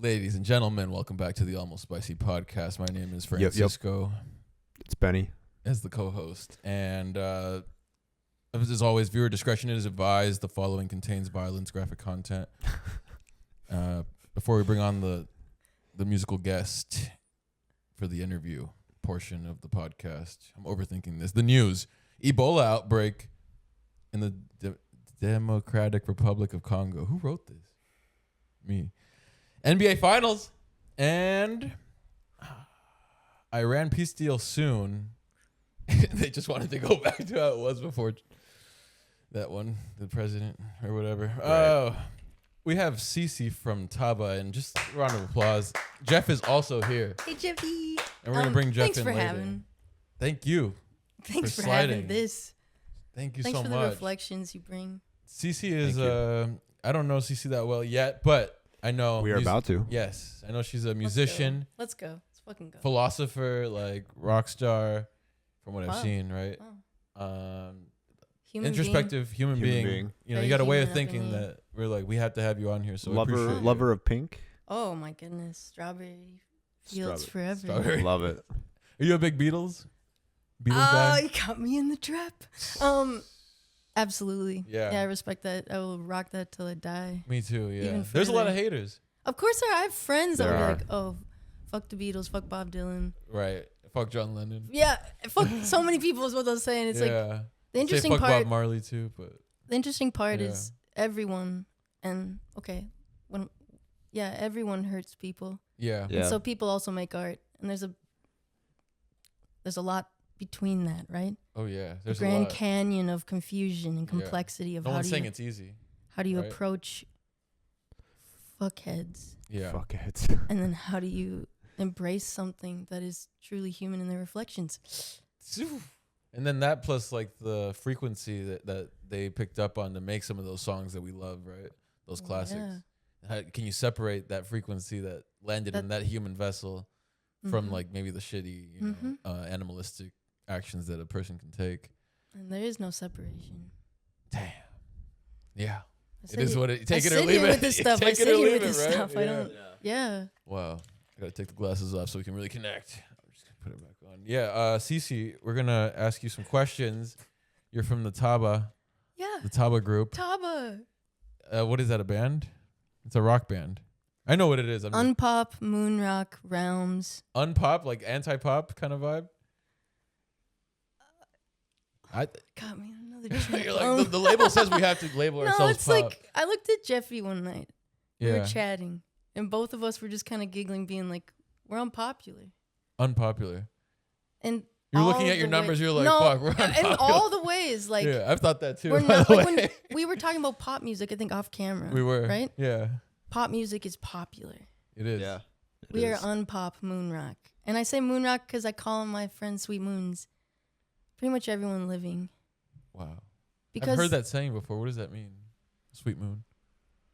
Ladies and gentlemen, welcome back to the Almost Spicy podcast. My name is Francisco. It's Benny. As the co-host. And as always, viewer discretion is advised. The following contains violence, graphic content. Before we bring on the musical guest for the interview portion of the podcast, I'm overthinking this. The news. Ebola outbreak in the Democratic Republic of Congo. Who wrote this? Me. NBA Finals. And Iran peace deal soon. They just wanted to go back to how it was before that one, the president or whatever. Right. Oh, we have Cece from TABAH, and just a round of applause. Jeff is also here. Hey, Jeffy. And we're going to bring Jeff thanks in for later. Having. Thank you. Thanks for sliding. having this. Thank you Thanks so for much. the reflections you bring. Cece is, I don't know Cece that well yet, but I know. We are about to. Yes. I know she's a musician. Let's go. Let's fucking go. Philosopher, like rock star, from what I've seen, right? Wow. Introspective human being. You know, Very you got a way of human thinking upbringing. that we're like, we have to have you on here. So Lover of pink. Oh my goodness. Strawberry fields forever. Strawberry. Love it. Are you a big Beatles Oh, guy? you got me in the trap. Absolutely. Yeah. Yeah, I respect that. I will rock that till I die. Me too, yeah. Even There's a lot of further. haters. Of course I have friends that There will be are. like, oh, fuck the Beatles, fuck Bob Dylan. Right. Fuck John Lennon. Yeah, fuck so many people is what they're saying. It's like yeah. the interesting Say fuck part. Bob Marley too, but The interesting part Yeah. is everyone, and everyone hurts people. yeah. Yeah. And so people also make art, and there's a lot between that, right? Oh yeah. The There's a Grand lot. Canyon of confusion and Yeah. complexity of No how one's do saying you it's easy. right? Approach fuckheads, Yeah. Fuckheads. and then how do you embrace something that is truly human in their reflections? And then that plus like the frequency that they picked up on to make some of those songs that we love, right? Those classics. Yeah. How, can you separate that frequency that landed in that human vessel from Mhm. like maybe the shitty, animalistic actions that a person can take? And there is no separation. Damn. Yeah. I It sit is here- what it. I Take it or sit leave here it. with this stuff. I Take it sit or here leave with it, this right? stuff. I Yeah. don't. Yeah. Wow. I gotta take the glasses off so we can really connect. I'm just gonna put it back on. Yeah, Cece, we're gonna ask you some questions. You're from the TABAH, Yeah. the TABAH group. TABAH. What is that? A band? It's a rock band. I know what it is. I'm just- Unpop, moon rock, realms. unpop, like anti-pop kind of vibe. Got me on another trip. You're like the label says we have to label No, ourselves it's pop. like I looked at Jeffy one night. We Yeah, were chatting, and both of us were just kind of giggling, being like, "We're unpopular." unpopular. And You're all looking at your the numbers. You're like, no, fuck, we're in unpopular. all the ways, like yeah, I've thought that too. we're by not the like way. when we were talking about pop music. I think off camera. We were right. Yeah, Pop music is popular. it is. Yeah. We are unpop moon rock, and I say moon rock because I call my friends sweet moons. Pretty much everyone living. Wow. Because I've heard that saying before. What does that mean? Sweet moon.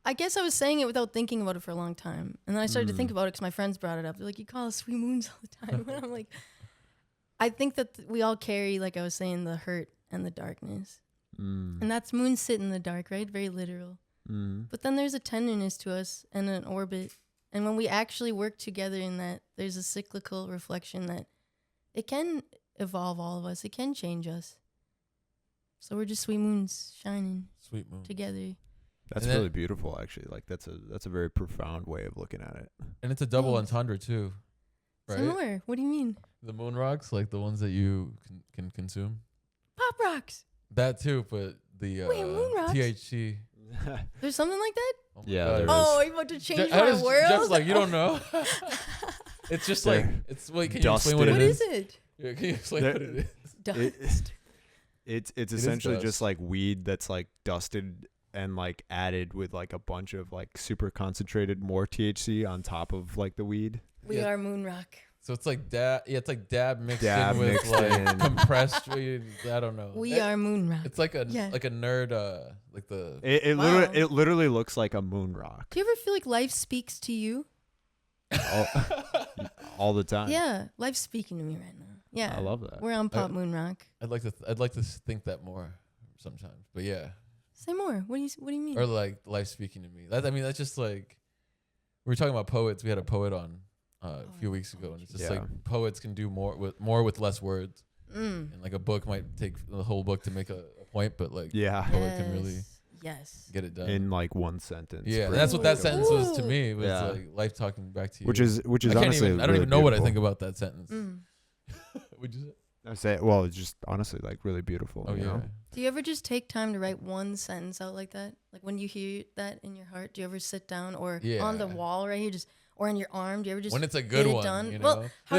I guess I was saying it without thinking about it for a long time. And then I started to think about it because my friends brought it up. They're like, you call us sweet moons all the time. And I'm like, I think that we all carry, like I was saying, the hurt and the darkness. And that's moon sit in the dark, right? Very literal. But then there's a tenderness to us and an orbit. And when we actually work together in that, there's a cyclical reflection that it can evolve all of us. It can change us. So we're just sweet moons shining Sweet moon. together. That's And then- really beautiful, actually. Like that's a very profound way of looking at it. And it's a double Thanks. entendre too, right? Similar. What do you mean? The moon rocks, like the ones that you can consume. Pop rocks. That too, but the Wait, moon rocks? THC. There's something like that? Oh my Yeah, God. there is. Oh, are you about to change How my does- world? Jeff's like, you don't know. It's just like They're it's. Wait, can you explain what dusted. it What is? is it? Yeah, can you explain They're- what it is? Dust. It's is essentially dust. just like weed that's like dusted and like added with like a bunch of like super concentrated more THC on top of like the weed. We Yeah. are moon rock. So it's like dab. Yeah, it's like dab mixed Dab in with mixed like in. compressed weed. I don't know. We are moon rock. It's like a Yeah. nerd. Like the. It Wow. literally looks like a moon rock Do you ever feel like life speaks to you? all the time. Yeah, life's speaking to me right now. Yeah. I love that. We're on Pop Moon Rock. I'd like to think that more sometimes, but yeah. Say more. What do you mean? Or like life speaking to me. That's just like We were talking about poets. We had a poet on a few weeks ago, and it's just like poets can do more with less words. And like a book might take the whole book to make a point, but like a poet can really get it done in like one sentence. Yeah, and that's what that sentence was to me. It was like life talking back to you, which is honestly I don't even know what I think about that sentence. Would you say? I say, well, it's just honestly like really beautiful. Oh, you know? Do you ever just take time to write one sentence out like that? Like when you hear that in your heart, do you ever sit down or on the wall right here, or in your arm? Do you ever just when it's a good one? Done? You know? Well, how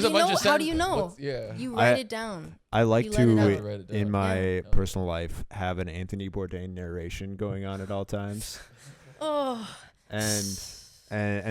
do you know? You write it down. I like to in my personal life have an Anthony Bourdain narration going on at all times. And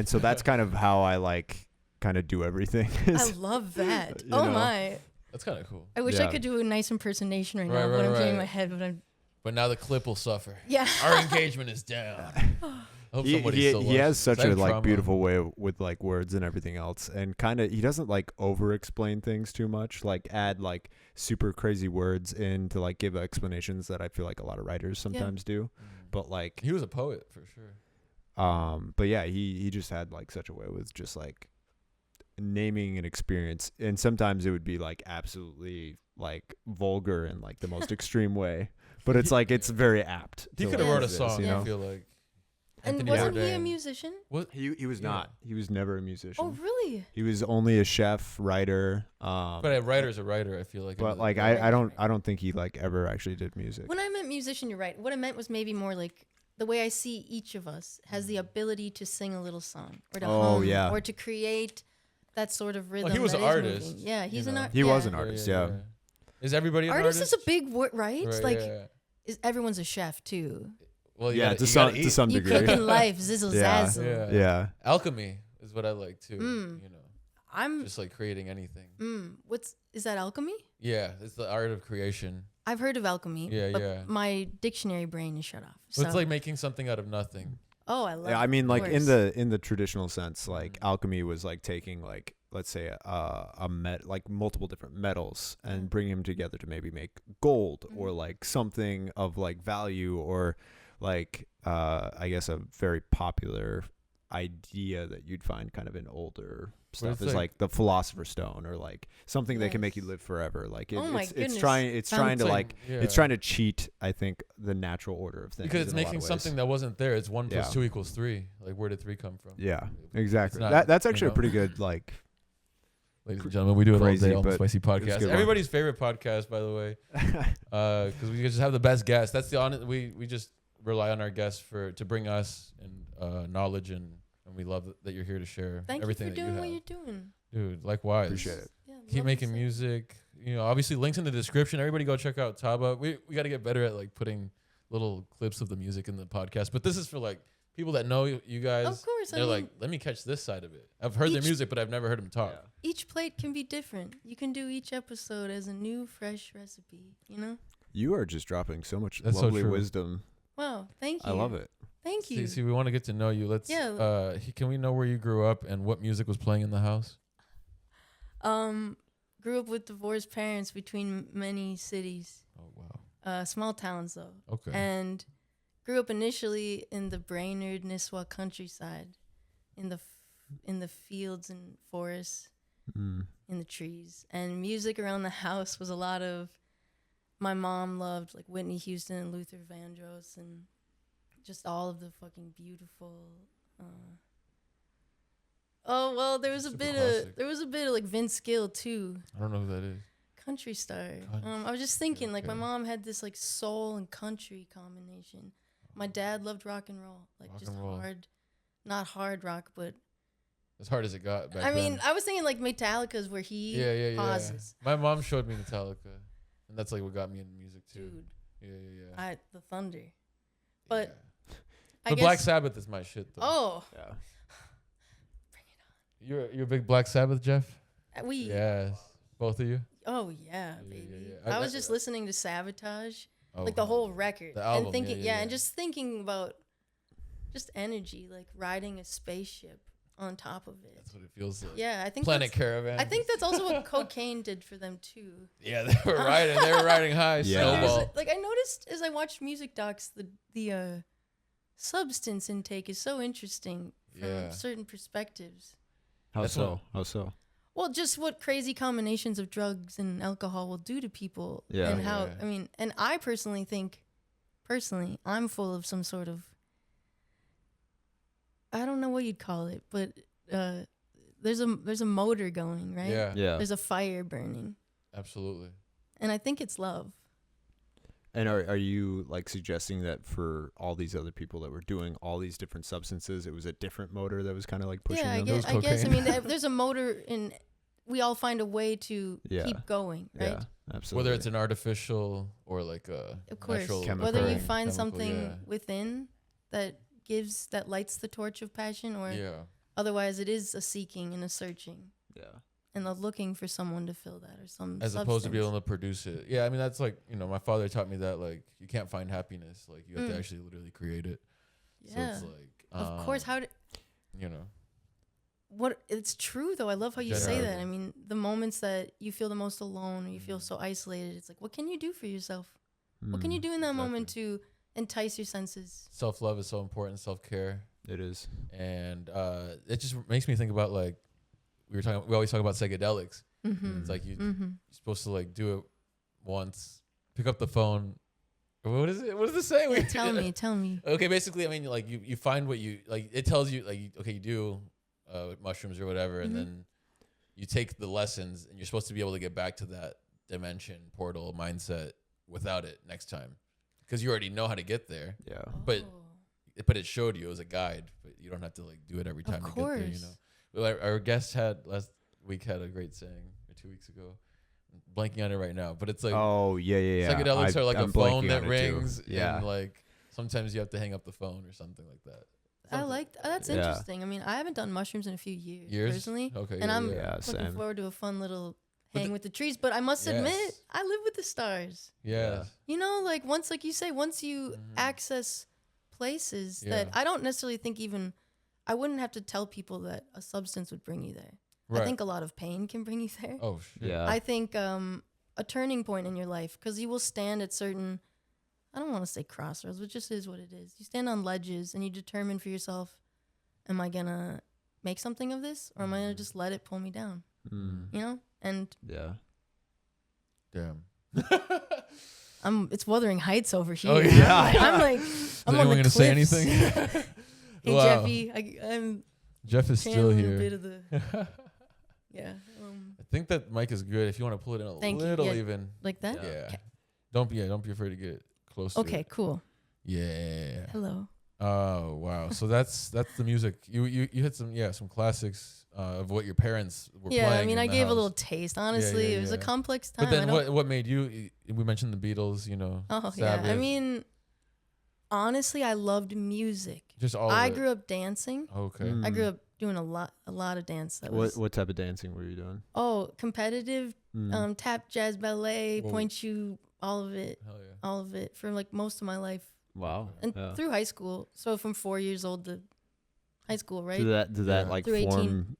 so that's kind of how I like kind of do everything. I love that. My. That's kind of cool. I wish I could do a nice impersonation right now when I'm doing my head. But now the clip will suffer. Yeah. Our engagement is down. I hope he has such a like beautiful way with like words and everything else, and kind of he doesn't like over explain things too much, like add like super crazy words in to like give explanations that I feel like a lot of writers sometimes do. But like he was a poet for sure. But yeah, he just had like such a way with just like naming an experience, and sometimes it would be like absolutely like vulgar in like the most extreme way, but it's like it's very apt. He could have wrote a song, I feel like. And Anthony wasn't Bourdain. he a musician? He was not. He was never a musician. Oh, really? He was only a chef, writer. But a writer's a writer, I feel like. But like I don't think he like ever actually did music. When I meant musician, you're right. What I meant was maybe more like the way I see each of us has the ability to sing a little song or to hum or to create that sort of rhythm. He was an artist. Moving. Yeah, he's an artist. He was an artist. Yeah. Is everybody an artist? Artist is a big word, right? Like, everyone's a chef too. Well, to some degree. You cook in life, zizzle zazzle. Yeah. Alchemy is what I like too. You know, I'm just like creating anything. Is that alchemy? Yeah, it's the art of creation. I've heard of alchemy. Yeah. My dictionary brain is shut off. So it's like making something out of nothing. Oh, I love. Yeah, I mean, like in the traditional sense, like alchemy was like taking like let's say like multiple different metals and bringing them together to maybe make gold or like something of like value or like I guess a very popular idea that you'd find kind of in older stuff is like the philosopher's stone or like something that can make you live forever. Like it's trying to cheat, I think, the natural order of things because it's making something that wasn't there. It's 1 + 2 = 3. Like where did 3 come from? Yeah, exactly. That's actually a pretty good like. Ladies and gentlemen, we do it all day on the Spicy Podcast. Podcast. Everybody's favorite podcast, by the way, because we just have the best guests. That's the honest. We just rely on our guests to bring us and knowledge, and we love that you're here to share everything that you have. Thank you for doing what you're doing, dude. Likewise, appreciate it. Yeah, keep making music. You know, obviously links in the description. Everybody go check out TABAH. We got to get better at like putting little clips of the music in the podcast. But this is for like people that know you guys. Of course, they're like, let me catch this side of it. I've heard their music, but I've never heard them talk. Yeah. Each plate can be different. You can do each episode as a new, fresh recipe. You know. You are just dropping so much That's lovely so wisdom. Wow, thank you. I love it. Thank you. See, we want to get to know you. Let's. Can we know where you grew up and what music was playing in the house? Grew up with divorced parents between many cities. Oh wow. Small towns though. Okay. And grew up initially in the Brainerd, Nisswa countryside, in the fields and forests, in the trees. And music around the house was a lot of. My mom loved like Whitney Houston and Luther Vandross and just all of the fucking beautiful. There was a bit of like Vince Gill too. I don't know who that is. Country star. I was just thinking like my mom had this like soul and country combination. My dad loved rock and roll, like hard, not hard rock, but as hard as it got back I mean, then. I was thinking like Metallica's where he pauses. My mom showed me Metallica, and that's like what got me into music too. Dude. Yeah. The Thunder, but the Black Sabbath is my shit though. Oh. Yeah. Bring it on. You're a big Black Sabbath, Jeff? Yes. Both of you? Oh yeah, baby. Yeah. I was just listening to Sabotage, like the whole record, the album, and thinking, and just thinking about just energy, like riding a spaceship on top of it. That's what it feels like. Yeah, I think Planet Caravan. I think that's also what cocaine did for them too. Yeah, they were riding high. Yeah. Snowball. Like I noticed as I watched music docs, the substance intake is so interesting from certain perspectives. How so? Well, just what crazy combinations of drugs and alcohol will do to people. Yeah. And how, I mean, and I personally think, I'm full of some sort of, I don't know what you'd call it, but there's a motor going, right? Yeah. There's a fire burning. Absolutely. And I think it's love. And are you like suggesting that for all these other people that were doing all these different substances, it was a different motor that was kind of like pushing them? I guess. I mean, there's a motor in. We all find a way to keep going, right? Yeah, absolutely. Whether it's an artificial or like a of course, natural whether you chemical, find something within that lights the torch of passion, or otherwise it is a seeking and a searching. Yeah. And a looking for someone to fill that or some as substance. opposed to be able to produce it. Yeah, I mean that's like, my father taught me that like you can't find happiness, like you have to actually literally create it. Yeah. So it's like of course, what it's true though. I love how you say that. I mean, the moments that you feel the most alone or you feel so isolated, it's like, what can you do for yourself? What can you do in that moment to entice your senses? Self-love is so important, self-care. It is. And it just makes me think about like we always talk about psychedelics. It's like you're supposed to like do it once, pick up the phone. What is it? What is the saying? Yeah, tell me. Okay, basically, I mean, like you find what you like. It tells you like, okay, you do mushrooms or whatever, and then you take the lessons, and you're supposed to be able to get back to that dimension, portal, mindset without it next time, because you already know how to get there. Yeah. But it showed you, it was a guide, but you don't have to like do it every time you get there. Well, our guest last week had a great saying, or 2 weeks ago. I'm blanking on it right now, but it's like, psychedelics are like a phone that rings, and like sometimes you have to hang up the phone or something like that. I like that's interesting. I mean, I haven't done mushrooms in a few years? Personally. Okay. And I'm looking forward to a fun little hang with the trees. But I must admit, I live with the stars. Yeah. Like once you access places that I don't necessarily think I wouldn't have to tell people that a substance would bring you there. Right. I think a lot of pain can bring you there. Oh, shit. Yeah. I think a turning point in your life, because you will stand at certain, I don't want to say crossroads, but it just is what it is. You stand on ledges and you determine for yourself, am I going to make something of this, or am I going to just let it pull me down? And damn. It's Wuthering Heights over here. Oh, yeah. I'm like, I'm on the going to say anything? Hey, wow. Jeffy, Jeff is still here. A bit of the, yeah. I think that mic is good if you want to pull it in a little even. Like that? Yeah. Okay. Don't be afraid to get close to it. Okay, cool. Yeah. Hello. Oh, wow. So that's the music. You hit some classics of what your parents were playing. Yeah, I mean, I gave house. a little taste. Honestly, it was a complex time. But then what made you? We mentioned the Beatles. Oh, Sabbath. Yeah. I mean, honestly, I loved music. Just all. I grew up dancing. Okay. I grew up doing a lot of dance. What type of dancing were you doing? Oh, competitive, tap, jazz, ballet, point shoe, all of it. Hell yeah. All of it for like most of my life. Wow. And through high school. So from 4 years old to high school, right? Did that like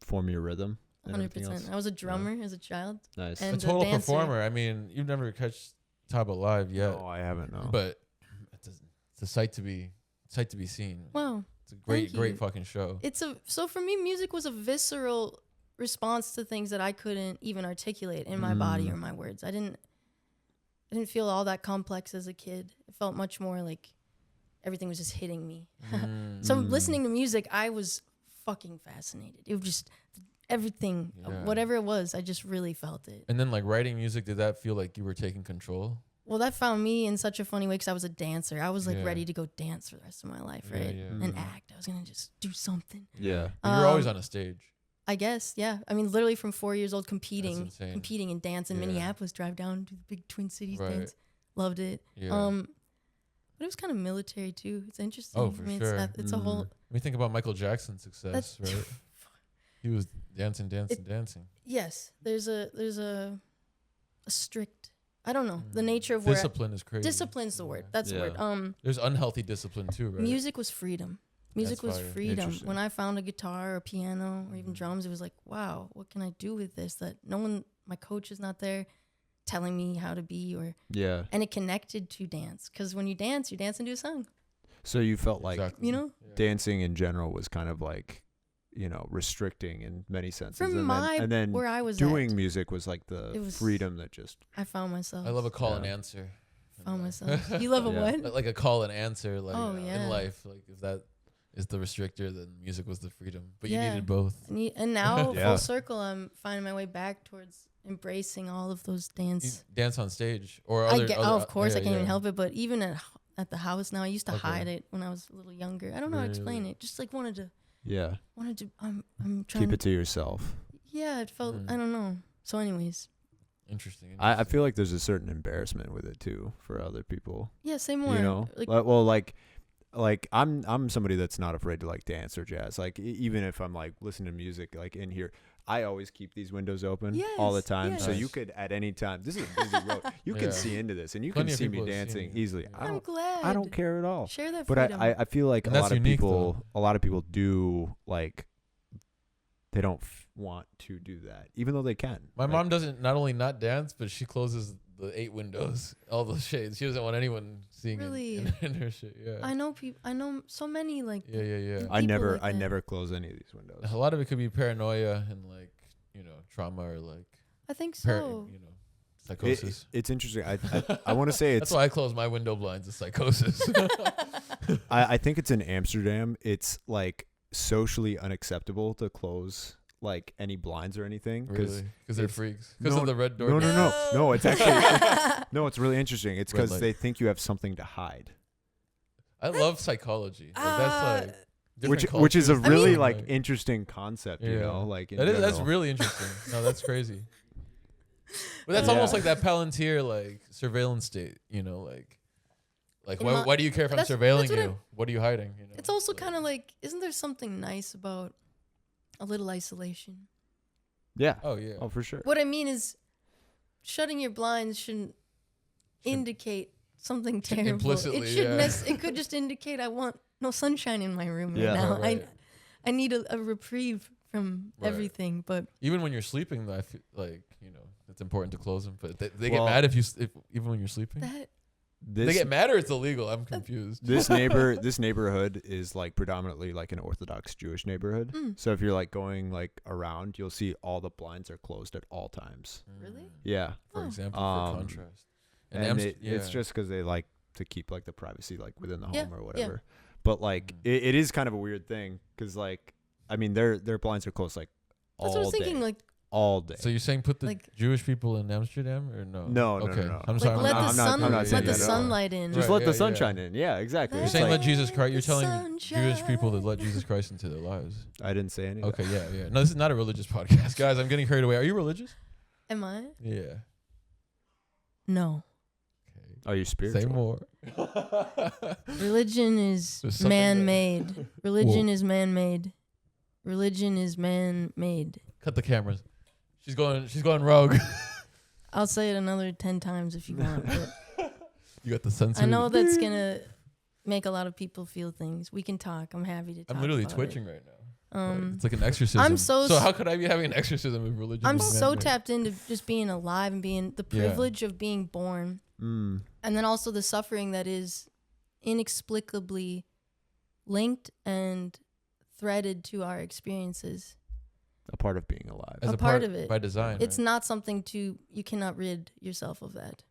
form your rhythm? 100%. I was a drummer as a child. Nice. And a total performer. I mean, you've never catch TABAH live yet. No, I haven't. No. But it's a sight to be seen. Wow. It's a great fucking show. So for me, music was a visceral response to things that I couldn't even articulate in my body or my words. I didn't feel all that complex as a kid. It felt much more like everything was just hitting me. So listening to music, I was fucking fascinated. It was just everything, whatever it was, I just really felt it. And then like writing music, did that feel like you were taking control? Well, that found me in such a funny way because I was a dancer. I was like ready to go dance for the rest of my life, right? And act. I was going to just do something. Yeah. You were always on a stage. I guess, yeah. I mean, literally from 4 years old competing in dance in Minneapolis, drive down to the big Twin Cities dance. Loved it. Yeah. But it was kind of military too. It's interesting. Oh, for sure. It's a whole. We think about Michael Jackson's success, right? He was dancing. Yes, there's a strict. I don't know the nature of discipline is crazy. Discipline's the word. That's the word. There's unhealthy discipline too, right? Music was freedom. Music was freedom. When I found a guitar or piano or even drums, it was like, wow, what can I do with this? That my coach is not there telling me how to be and it connected to dance. Because when you dance into a song. So you felt like Exactly. You know? Yeah. dancing in general was kind of like, restricting in many senses. From and then where I was doing at, music was like the It was- freedom that just I found myself. I love a call and Yeah. answer. Found myself. You love a Yeah. what? Like a call and answer, like Oh, yeah. in life. Like if that is the restrictor, then music was the freedom. But Yeah. you needed both. And now, Yeah. full circle, I'm finding my way back towards embracing all of those You dance. dance on stage or I other. get, other oh, of course, yeah, I can't even yeah. help it. But even at the house now, I used to Okay. hide it when I was a little younger. I don't know how to explain Really? it. Just like wanted to. yeah, I'm trying. keep it to yourself. Yeah, it felt. Mm. I don't know. So, anyways, Interesting. I feel like there's a certain embarrassment with it too for other people. yeah, say more. You know, Like, well, like I'm somebody that's not afraid to like dance or jazz. Like even if I'm like listening to music like in here, I always keep these windows open all the Yes, time. So yes. you could at any time. This is a busy road. You Yeah. can see into this, and you Plenty can of see me people have seen dancing you. easily. Yeah. I I'm don't. glad. I don't care at all. Share that But freedom. I feel like And a that's lot of unique, people do like they don't want to do that, even though they can. My Like, mom doesn't not only not dance, but she closes the 8 windows, all the shades. She doesn't want anyone seeing Really? in her shit. Yeah. I know people. I know so many like. Yeah, yeah, yeah. I people never like I that. never close any of these windows. A lot of it could be paranoia and like trauma or like I think so. psychosis. It's interesting. I want to say That's it's. why I close my window blinds. It's psychosis. I think it's in Amsterdam. It's like socially unacceptable to close like any blinds or anything Really? Because they're it's- freaks. Because no, of the red door. no. It's actually no. It's really interesting. It's Red because light. they think you have something to hide, I love psychology. Like, that's like different which is a cultures. really mean- like interesting concept. You Yeah. know, like in That's general. really interesting. No, that's crazy. But that's Yeah. almost like that Palantir like surveillance state. Like In why, my- why do you care if I'm that's surveilling what you? What are you hiding? It's also kind of like, isn't there something nice about a little isolation? Yeah. Oh yeah. Oh, for sure. What I mean is, shutting your blinds shouldn't Should- indicate something terrible. Implicitly, it should. yeah. It could just indicate I want no sunshine in my room Yeah. right now. Right. I need a reprieve from Right. everything. But Even when you're sleeping, though, I feel like it's important to close them. But they Well- get mad if even when you're sleeping. that They get mad or it's illegal. I'm confused. This neighborhood is like predominantly like an Orthodox Jewish neighborhood. Mm. So if you're like going like around, you'll see all the blinds are closed at all times. Really? Yeah. For Oh. example, Um, for contrast. And Amst- it's just because they like to keep like the privacy like within the Yeah, home or yeah. whatever. But like Mm. it is kind of a weird thing because like I mean their blinds are closed like that's all what I was day, thinking. Like all day. So you're saying put the Like- Jewish people in Amsterdam or no? No, no, okay. no. I'm like sorry. let I'm the not- sun I'm not saying let the that at all. sunlight in. Just Right, let the yeah, sunshine in. Yeah, exactly. You're It's saying like, let Jesus Christ. You're the telling Jewish people to let sunshine. Jesus Christ into their lives. I didn't say anything. Okay, yeah, yeah. No, this is not a religious podcast, guys. I'm getting carried away. Are you religious? Am I? Yeah. No. Okay. Are you spiritual? Say more. Religion is There's something man-made. Religion is man-made. Religion is man-made. Cut the cameras. She's going rogue. I'll say it another 10 times if you want. But You got the censor. I know that's gonna make a lot of people feel things. We can talk. I'm happy to talk. I'm literally about twitching it. right now. Like, Um, it's like an exorcism. I'm so So how could I be having an exorcism of religion? I'm being so man-made? tapped into just being alive and being the Yeah. privilege of being born, Mm. and then also the suffering that is inexplicably linked and threaded to our experiences. A part of being alive. As a part of it. by design. It's right? not something you cannot rid yourself of that.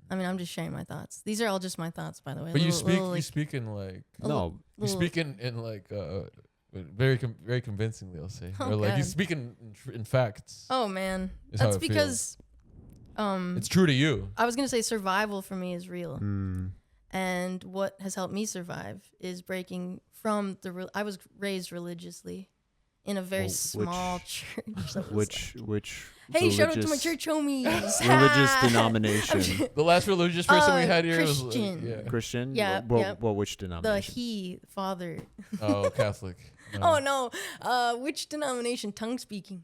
I mean, I'm just sharing my thoughts. These are all just my thoughts, by the way. But you Little- speak. little, You speak in like. a No, You speak in like very very convincingly. I'll say. Oh, or like you God. speak in facts. Oh man, Is how that's it feels. because It's true to you. I was gonna say survival for me is real, Mm. and what has helped me survive is breaking from I was raised religiously in a very Well, small church. that was Which like, hey, shout out to my religious- church homies. religious I'm denomination? just- The last religious person we Uh, had here was Christian. like, Christian? Yeah, Well, yeah. well, which the denomination? father. Oh, Catholic. Oh no, which denomination? Tongue speaking.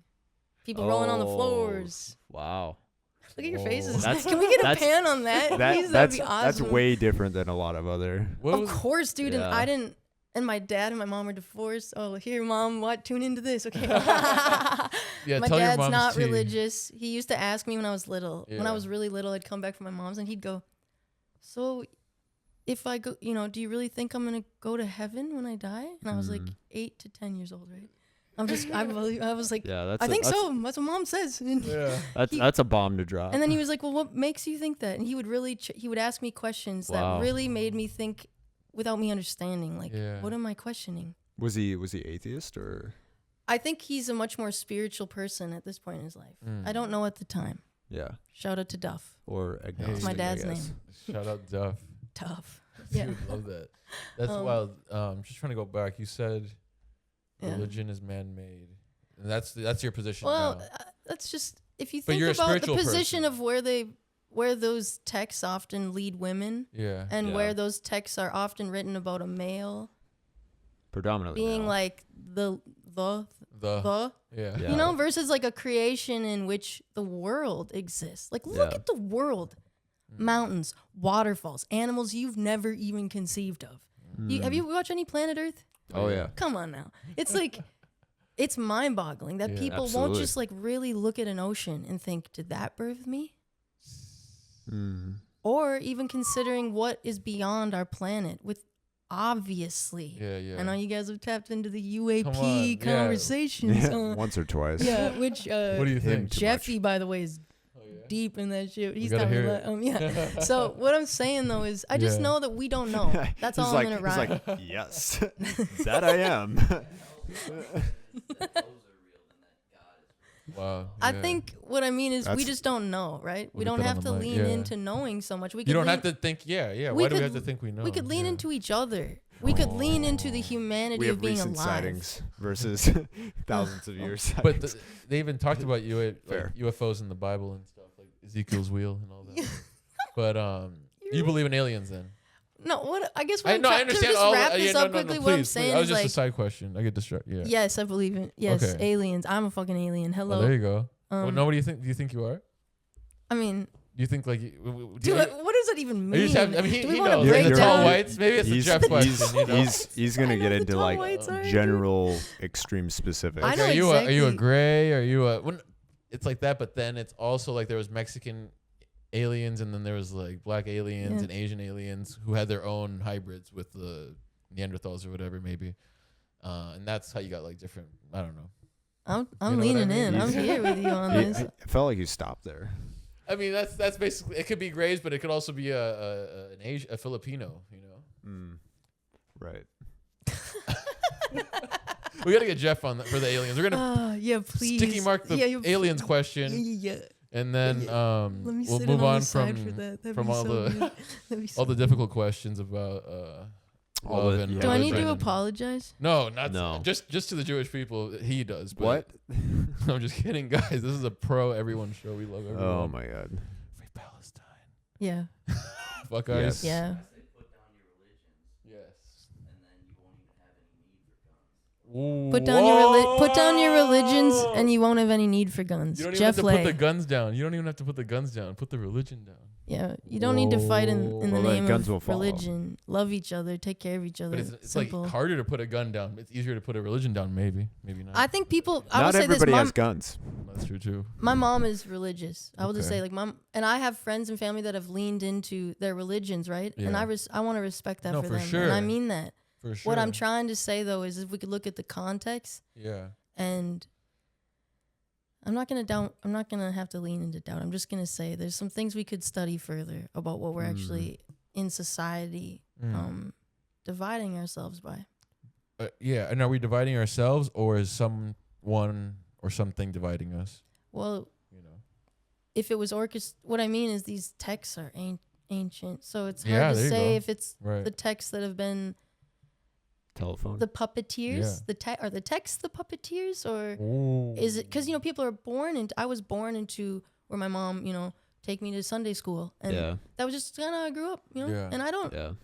People rolling on the Oh. floors. Wow. Look at your Whoa. faces. That's- Can we get a that's- pan on that? Please, that'd be awesome. That's way different than a lot of other. What Of was- course, dude. And Yeah. I didn't. And my dad and my mom are divorced. Oh, here, mom, what? Tune into this, okay? Yeah, My tell your dad's mom's not tea. religious. He used to ask me when I was little. When I Yeah. was really little, I'd come back from my mom's and he'd go, "So, if I go, do you really think I'm gonna go to heaven when I die? And I was like 8 to 10 years old, right? I was like, Yeah, I think so. That's what mom says. And Yeah. That's a bomb to drop. and then he was like, well, what makes you think that? And he would really, he would ask me questions that really made me think without me understanding. Like, what am I questioning? Was he atheist or? I think he's a much more spiritual person at this point in his life. I don't know at the time. Yeah. Shout out to Duff. Or agnostic. That's my dad's name. Shout out Duff. Duff. You Yeah. would love that. That's wild. Just trying to go back. You said religion is man-made, and that's your position. Well, now. that's just if you But think you're a about the spiritual position person. of where those texts often lead women, and where those texts are often written about a male Predominantly being male. like the yeah. versus like a creation in which the world exists. Like look at the world. Mountains, waterfalls, animals you've never even conceived of. Have you watched any Planet Earth? Oh yeah. Come on now. It's like, it's mind-boggling that people won't absolutely. just like really look at an ocean and think, did that birth me? Or even considering what is beyond our planet with obviously. Yeah. I know you guys have tapped into the Come UAP on, conversations. Once or twice. Yeah, which What do you think? Jeffy, by the way, is deep in that shit. He's gotta got me hear yeah. So what I'm saying though is I just know that we don't know. That's all I'm gonna ride. He's like, yes, that I am. Wow. I think what I mean is we just don't know, right? We don't have to lean into knowing so much. We you don't lean, have to think. Yeah. Why do we have to think we know? We could lean into each other. We could lean into the humanity We of have being recent alive. sightings versus thousands of years. But they even talked about Fair. UFOs in the Bible and stuff, like Ezekiel's wheel and all that. But you believe in aliens then? No, what I guess I to just wrap this up quickly. What I'm please. saying That was is just a like, side question. I get distracted. Yeah. yes, I believe in Okay. aliens. I'm a fucking alien. Hello. Oh, there you go. Well, no, what do you think? Do you think you are? I mean, Do you think like? what does that even mean? He Do we wanna knows. break Like the tall down- whites. Maybe it's a Jeff question. He's gonna I get know the into tall like whites are, dude. general extreme specifics. I know Are you a exactly. gray? Are you a? It's like that, but then it's also like there was Mexican aliens, and then there was like black aliens and Asian aliens who had their own hybrids with the Neanderthals or whatever, maybe. And that's how you got like different. I don't know. I'm You know leaning what I mean? in. I'm here with you on this. I felt like you stopped there. I mean, that's basically. It could be grays, but it could also be a Filipino. You know. Right. We gotta get Jeff on that for the aliens. We're gonna Yeah, please. sticky mark the aliens question, Yeah. and then Let me we'll sit move on on the side for from that. That'd from be all so the good. That'd be so all the difficult questions about All love the- and yeah. Do I need to religion. apologize? No, not No. just to the Jewish people. He does. But What? I'm just kidding, guys. This is a pro everyone show. We love everyone. Oh my god. Free Palestine. Yeah. Fuck guys. Yes. Yeah. Yes. Put down your religions, and you won't have any need for guns. You don't even Jeff have to Lay. put the guns down. You don't even have to put the guns down. Put the religion down. Yeah, you don't need to fight in the Well, then name guns of will follow. religion. Love each other, take care of each other. But it's like Simple. harder to put a gun down. It's easier to put a religion down. Maybe not. I think people. I will Not say this. everybody has guns. That's true too. My mom is religious. I will just Okay. say, like, mom, and I have friends and family that have leaned into their religions, right? And Yeah. I want to respect that No, for for them. sure. And I mean that. For sure. What I'm trying to say though is, if we could look at the context, Yeah. and I'm not gonna have to lean into doubt. I'm just gonna say there's some things we could study further about what we're actually in society dividing ourselves by. Yeah. And are we dividing ourselves, or is someone or something dividing us? Well, You know. if it was what I mean is these texts are ancient, so it's hard Yeah, to there you say go. if it's Right. the texts that have been Telephone. the puppeteers. Yeah. Are the texts the puppeteers, or Ooh. is it because people are born and I was born into where my mom take me to Sunday school, and Yeah. that was just kind of I grew up, Yeah. and Yeah. I'm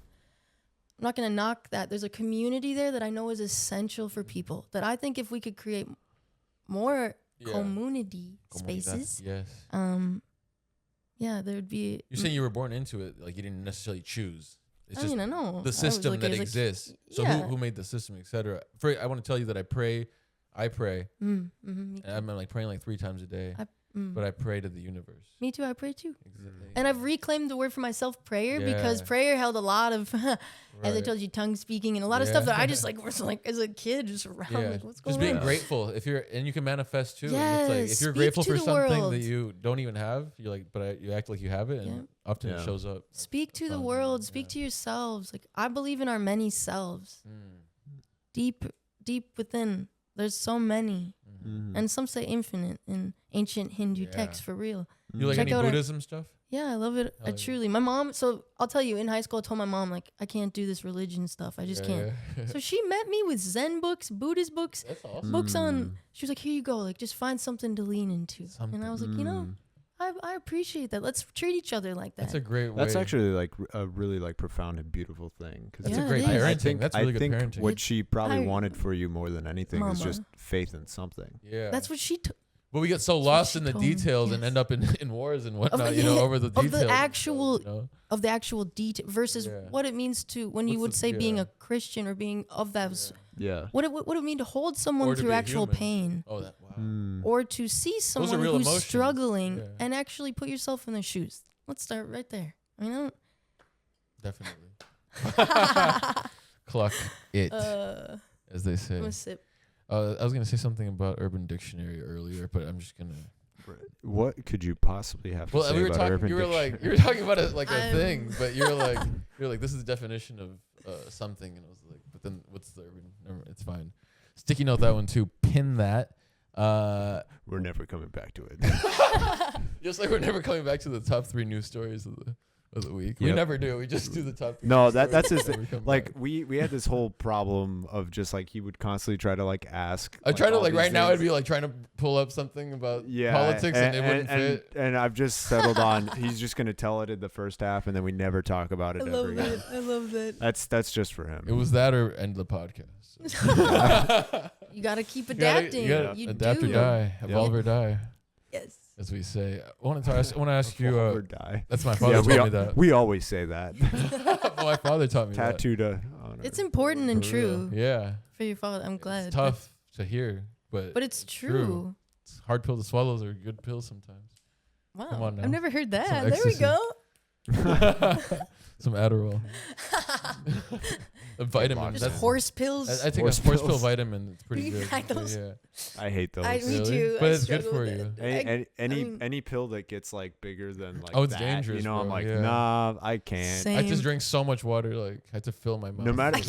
not gonna knock that. There's a community there that I know is essential for people. That I think if we could create more community spaces, Yes. yeah, there would be. You're saying you were born into it, like you didn't necessarily choose. It's I just mean, I know the system that I was like, exists. So yeah. who made the system, etc. I want to tell you that I pray. And I'm like praying like 3 times a day. but I pray to the universe. Me too. I pray too. Exactly. And I've reclaimed the word for myself, prayer, because prayer held a lot of, as I told you, tongue speaking and a lot of stuff that I just like was like as a kid just around like what's going on. Just being grateful. If you're and you can manifest too. Yes, It's like if you're speak grateful to for the something world. that you don't even have, you're like, but you act like you have it, and often it shows up. Speak to the world. Speak to yourselves. Like I believe in our many selves. Deep within. There's so many. And some say infinite in ancient Hindu texts for real. You like Check any out Buddhism stuff? Yeah, I love it. I truly. My mom, so I'll tell you, in high school, I told my mom, like, I can't do this religion stuff. I just can't. So she met me with Zen books, Buddhist books, That's awesome. books on, she was like, here you go. Like, just find something to lean into. And I was like, you know, I appreciate that. Let's treat each other like that. That's a great way. That's actually like a really like profound and beautiful thing. That's a great parenting. That's really good parenting. What she probably wanted for you more than anything is just faith in something. Yeah. That's what she took. But we get so lost in the details and end up in wars and whatnot, over the details. Of the actual detail versus what it means to, when you would say being a Christian or being of that. Yeah. What it mean to hold someone through actual pain. Oh, that, wow. Or to see someone who's emotions. Struggling and actually put yourself in their shoes. Let's start right there. I mean, definitely. Clock it, as they say. I'm gonna sip. I was gonna say something about Urban Dictionary earlier, but I'm just gonna. What could you possibly have to say we were about talking. Urban You were Dictionary? like, you were talking about it like a thing, but you're like, this is the definition of something, and I was like, but then what's the urban? Never, it's fine. Sticky note that one too. Pin that. We're never coming back to it. Just like we're never coming back to the top 3 news stories of the week. We never do. We just do the top 3. No, that's his like we had this whole problem of just like he would constantly try to like ask. I try to like right now I'd be like trying to pull up something about politics and it wouldn't fit. And I've just settled on he's just gonna tell it in the first half and then we never talk about it ever again. I love that. That's just for him. It was that or end the podcast. You gotta keep adapting. You gotta adapt or die. Evolve or die. Yes. As we say. I want to ask you. Or die. That's my father taught me that. We always say that. My father taught me Tattooed that. It's important and true. Yeah. For your father, I'm glad. It's tough to hear, but it's true. It's a hard pill to swallow. They're good pills sometimes. Wow. Come on now. I've never heard that. There we go. Some Adderall. A vitamin. Just horse pills. I take a horse pill vitamin. It's pretty good. I hate those. Me too. But it's good for you. Any pill that gets like bigger than like it's dangerous. You know, I'm like, nah, I can't. Same. I just drink so much water. Like I have to fill my mouth. No matter I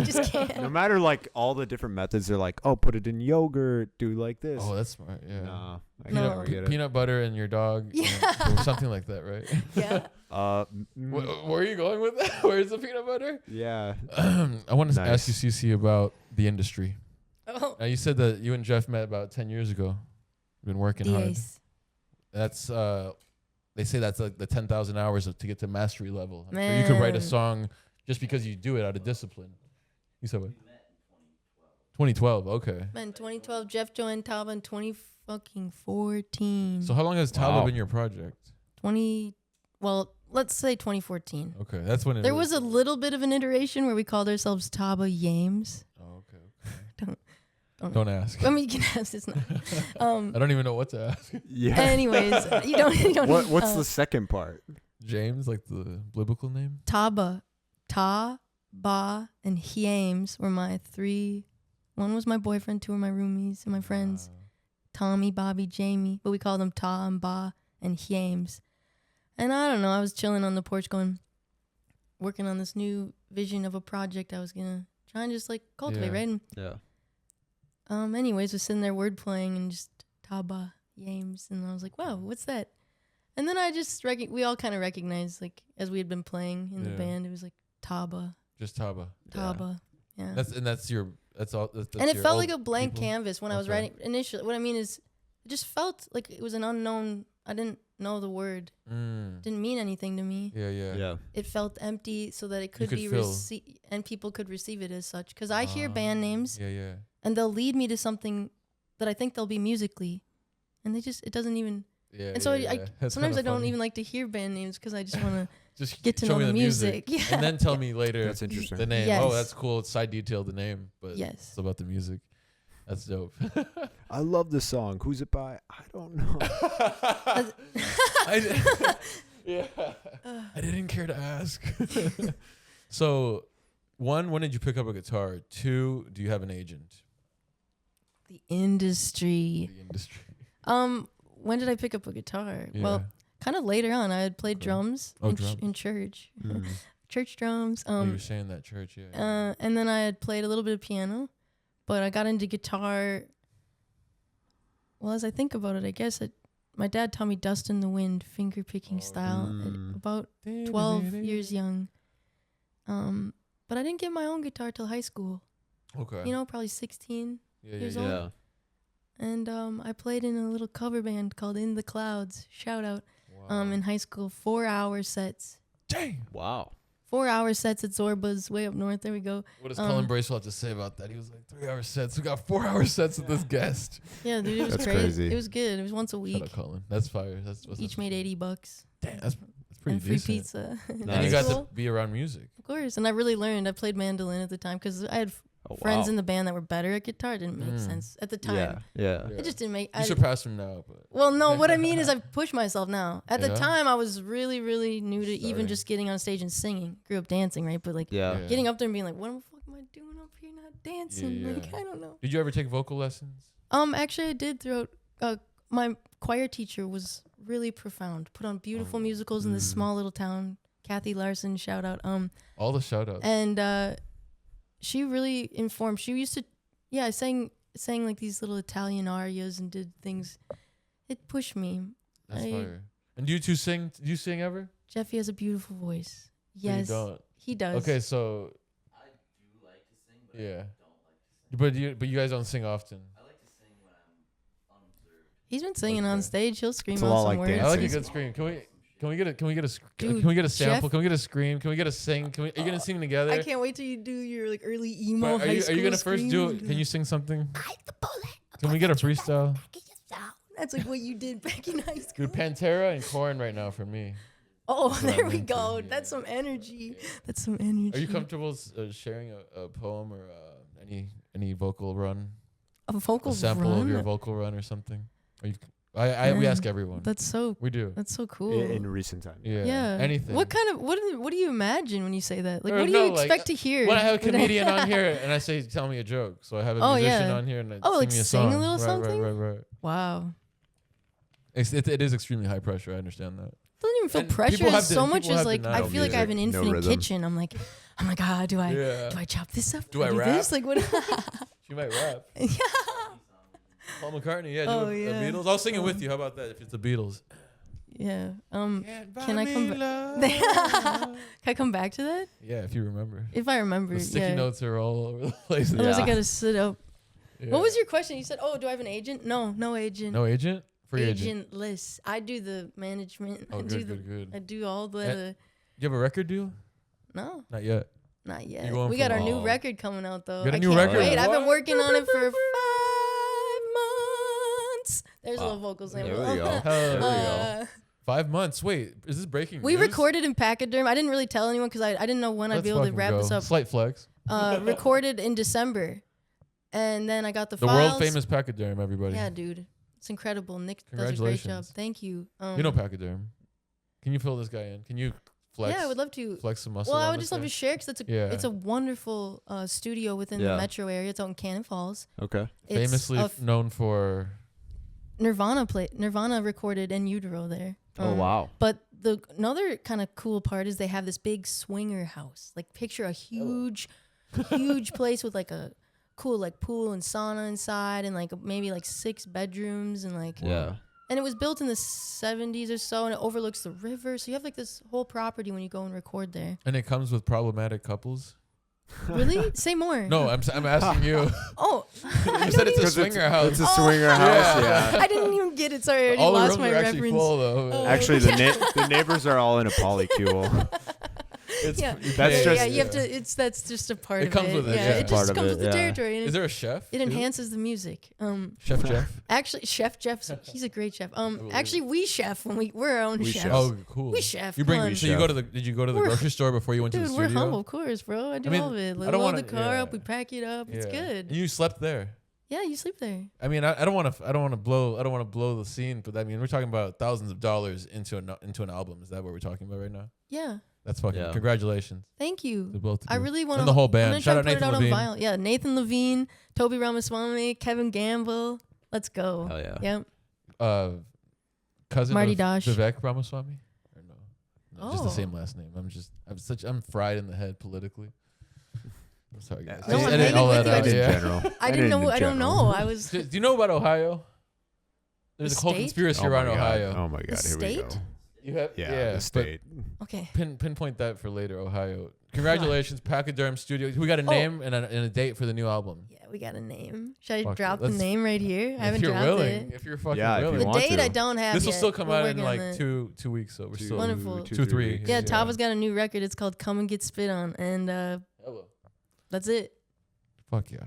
just can't. No matter like all the different methods, they're like, oh, put it in yogurt, do like this. Oh, that's smart. Yeah. Nah, I never get it. Peanut butter and your dog. Yeah. Or something like that, right? Yeah. Where are you going with that? Where's the peanut butter? Yeah. I want to ask you, Cece, about the industry. Oh. Now, you said that you and Jeff met about 10 years ago. Been working hard. That's they say that's like the 10,000 hours to get to mastery level. I'm sure you could write a song just because you do it out of discipline. You said what? 2012. Okay. In 2012, Jeff joined TABAH in 2014. So how long has TABAH been your project? Well, let's say 2014. Okay, that's when there was a little bit of an iteration where we called ourselves TABAH Yames. Oh, okay. Don't ask. I mean, you can ask. It's not. I don't even know what to ask. Yeah. Anyways, you don't. What's the second part? James, like the biblical name. TABAH, TABAH, and Yames were my 3. One was my boyfriend. 2 were my roomies and my friends. Tommy, Bobby, Jamie, but we called them Ta and Ba and Yames. And I don't know, I was chilling on the porch working on this new vision of a project I was going to try and just like cultivate, right? And, anyways, was sitting there word playing and just TABAH, Yames. And I was like, wow, what's that? And then I just, we all kind of recognized, like, as we had been playing in the band, it was like TABAH. Just TABAH. TABAH, yeah. That's all. That's and it felt like a blank canvas when I was writing initially. What I mean is, it just felt like it was an unknown. I didn't know the word. Didn't mean anything to me. Yeah. It felt empty, so that it could be and people could receive it as such. Because I hear band names, and they'll lead me to something that I think they'll be musically, and it doesn't even. Yeah. And so I sometimes I don't even like to hear band names because I just want to. Just get to know the music. Yeah. And then tell me later that's interesting. The name. Yes. Oh, that's cool. It's side detail the name, but yes. it's about the music. That's dope. I love this song. Who's it by? I don't know. Yeah. I didn't care to ask. So, one, when did you pick up a guitar? Two, do you have an agent? The industry. The industry. When did I pick up a guitar? Yeah. Well, kind of later on. I had played drums, drums. in church. Mm. Church drums. You were saying that church, yeah. And then I had played a little bit of piano, but I got into guitar. Well, as I think about it, I guess my dad taught me Dust in the Wind, finger picking style, at about 12 years young. But I didn't get my own guitar till high school. Okay. You know, probably 16 years old. Yeah. And I played in a little cover band called In the Clouds. Shout out. Wow. In high school, 4-hour sets. Dang. Wow. 4-hour sets at Zorba's way up north. There we go. What does Colin Bracewell have to say about that? He was like 3-hour sets. We got 4-hour sets with this guest. Yeah, dude, it was That's crazy. crazy. It was good. It was once a Shout week. out Colin. That's fire. Each made $80. Damn, that's pretty And free decent. pizza. in Nice. And you high got school. to be around music. Of course. And I really learned. I played mandolin at the time because I had friends in the band that were better at guitar. It didn't make sense at the time. Yeah. It just didn't make You surpassed him now, but Well, no, what I mean is I've pushed myself now. At the Yeah? time, I was really, really new to Sorry. even just getting on stage and singing. Grew up dancing, right? But like Yeah. Yeah. getting up there and being like, what the fuck am I doing up here not dancing? Yeah, Like, yeah. I don't know. did you ever take vocal lessons? Actually, I did throughout. My choir teacher was really profound. Put on beautiful musicals in this small little town. Kathy Larson, shout out. All the shout outs. And she really informed. She used to, I sang like these little Italian arias and did things. It pushed me. That's fire. And do you two sing? Do you sing ever? Jeffy has a beautiful voice. No, you Yes, don't. he does. Okay, so I do like to sing, but yeah, I don't like to sing. but you guys don't sing often. I like to sing when I'm unobserved. He's been singing on Okay. stage. He'll scream It's a out lot some like words. I like a dancing. good scream. Can we get a Dude, can we get a sample? Jeff- Can we get a scream? Can we get a sing? Are you gonna sing together? I can't wait till you do your like early But emo are high you school gonna first do it? scream. Can you sing something? I'm the bullet. Can we get a freestyle? That's like what you did back in high school. Dude, Pantera and Korn right now for me. Oh, what there I'm we into, go. yeah. That's some energy. That's some energy. Are you comfortable sharing a poem or any vocal run? A vocal A sample run? of your vocal run or something? Are you, we ask everyone. That's so We do. cool. In recent times. Yeah. Yeah. Anything. What kind of what do you imagine when you say that? Like Or what do no, you like, expect to hear? When I have a when comedian on here and I say, tell me a joke. So I have a Oh, musician yeah. on here and I Oh, sing like me a sing a song. little something? Right. Wow. It is extremely high pressure. I understand that. Doesn't even feel And pressure. people have It's so the- much people as have like I denial feel like I have an music, no infinite rhythm. kitchen. I'm like, oh my god, do I Yeah. chop this up? Do I do rap? this? Like what? She might rap. Yeah. Paul McCartney, yeah. Oh, do yeah. The Beatles. I'll sing it with you. How about that? If it's the Beatles. Yeah. Can I come Can I come back to that? Yeah, if you remember. If I remember, The sticky yeah. notes are all over the place. Otherwise, I Yeah. gotta sit up. Yeah. What was your question? You said, "Oh, do I have an agent?" No agent. No agent? Free agent. Agentless. I do the management. Oh, I do good. I do all the. Do you have a record deal? No, Not yet. not You're yet. going We for got our it. new Oh. record coming out though. Got a I new can't record? wait. I've been What? working on it for 5 months. There's a Wow. little vocal There sample. we go. Hell There we yeah. go. 5 months. Wait, is this breaking We news? recorded in Pachyderm. I didn't really tell anyone because I didn't know when I'd Let's be able to fucking wrap go. this up. Slight flex. Recorded in December, and then I got the The files. world famous Pachyderm, everybody. Yeah, dude, it's incredible. Nick does a great job. Congratulations. Thank you. You know Pachyderm. Can you fill this guy in? Can you flex? Yeah, I would love to. Flex some muscle. Well, I on would us just love there? to share because it's a wonderful studio within the Yeah. metro area. It's out in Cannon Falls. Okay. It's Famously known for. Nirvana recorded In Utero there. Oh wow. But another kind of cool part is they have this big swinger house. Like picture a huge place with like a cool like pool and sauna inside and like maybe like 6 bedrooms and like Yeah. and it was built in the 70s or so and it overlooks the river. So you have like this whole property when you go and record there. And it comes with problematic couples. Really? Say more. No, I'm asking you. Oh, You said it's a swinger house. It's a swinger house. Yeah. Yeah. I didn't even get it. Sorry, I already All the lost rooms my are actually reference. full though. Oh. Actually, the neighbors are all in a polycule. It's, Yeah. you That's pay- just- yeah, you have to. That's just a part It of comes it. with it, Yeah, yeah. it Part just of comes it, with the yeah. territory. And Is there a chef? it too? enhances the music. Chef Jeff. Actually, Chef Jeff, he's a great chef. Actually, we chef when we're our own We chefs. chef. Oh, cool. We chef. You bring. come on. So you go to the. Did you go to the We're- grocery store before you went to Dude, the we're studio? humble, of course, bro. I do mean, all of it. I Like, don't load wanna- the car yeah. up, we pack it up. It's Yeah. good. And you slept there. Yeah, you sleep there. I mean, I don't want to blow the scene, but I mean, we're talking about thousands of dollars into an album. Is that what we're talking about right now? Yeah. That's fucking Yeah. Congratulations Thank you. to both of I you. really want And the whole band. I'm Shout gonna out try and put Nathan it out Levine. on vinyl. Yeah, Nathan Levine, Toby Ramaswamy, Kevin Gamble. Let's go. Hell yeah. Yep. Cousin Marty of Dosh. Vivek Ramaswamy? Or no, just the Oh. same last name. I'm fried in the head politically. I'm sorry, guys. No, I I'm edit hanging all with that you. I out. just- in Yeah. general. I didn't know. I don't know. I was Do you know about Ohio? There's The a whole state? conspiracy Oh my around God. Ohio. Oh my God. Here we go. state? You have Yeah, the but state. okay. pinpoint that for later, Ohio. Congratulations, Pachyderm Studios. We got a Oh. name and a date for the new album. Yeah, we got a name. Should I Fuck it. drop the Let's- name right here? I If haven't you're dropped willing, it. if you're fucking Yeah, if you willing, The want date to. I don't have this will yet. still come We're out in working on like it. two weeks. So we're still Wonderful. 2-3 weeks. Yeah, Yeah. Taba's got a new record. It's called "Come and Get Spit On," and Hello. that's it. Fuck yeah.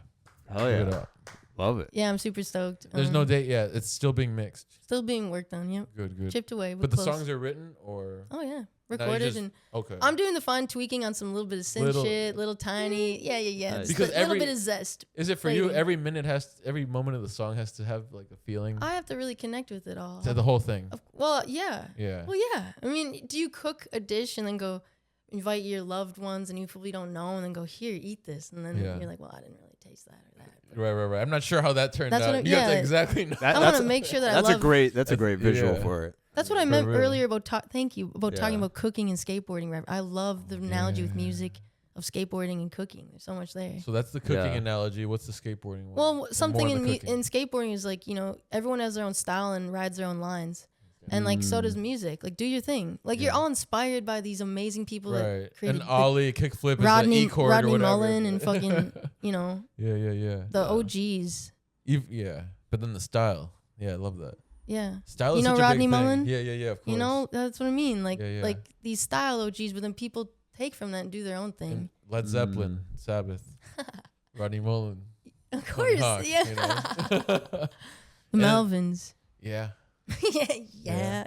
Hell Give it yeah. up. Love it. Yeah, I'm super stoked. There's no date yet. It's still being mixed. Still being worked on. Yep, Good. chipped away. But the close. songs are written or Oh yeah, you recorded just- and okay. I'm doing the fine tweaking on some little bit of synth Little- shit, little tiny. Yeah. Nice. Just Because a little every- bit of zest. Is it for you? flavor. Every moment of the song has to have like a feeling. I have to really connect with it all. To the whole thing. Well, yeah. Yeah. Well, yeah. I mean, do you cook a dish and then go invite your loved ones and you probably don't know and then go, here, eat this, and then Yeah. you're like, well, I didn't really taste that or that. Right. I'm not sure how that turned That's what out. I'm- You have to yeah. exactly know. I want to make sure that I That's love. a great visual Yeah. for it. That's what I For meant real. earlier about thank you about talking Yeah. about cooking and skateboarding. Right? I love the analogy with Yeah. music of skateboarding and cooking. There's so much there. So that's the cooking Yeah. analogy. What's the skateboarding one? Well, And something more in the cooking. in skateboarding is like, everyone has their own style and rides their own lines. And like so does music. Like do your thing. Like you're Yeah. all inspired by these amazing people that Right. created An ollie, kickflip, is Rodney the E chord or Rodney whatever. Mullen and fucking, Yeah. the OGs. Yeah. But then the style. Yeah, I love that. Yeah. Style You is know such a Rodney big thing. Mullen? Yeah, of course. That's what I mean. Like Yeah. like these style OGs, but then people take from that and do their own thing. And Led Zeppelin, Sabbath, Rodney Mullen. Of Tony course. Hawk, Yeah. you know? The And- Melvins. yeah. yeah.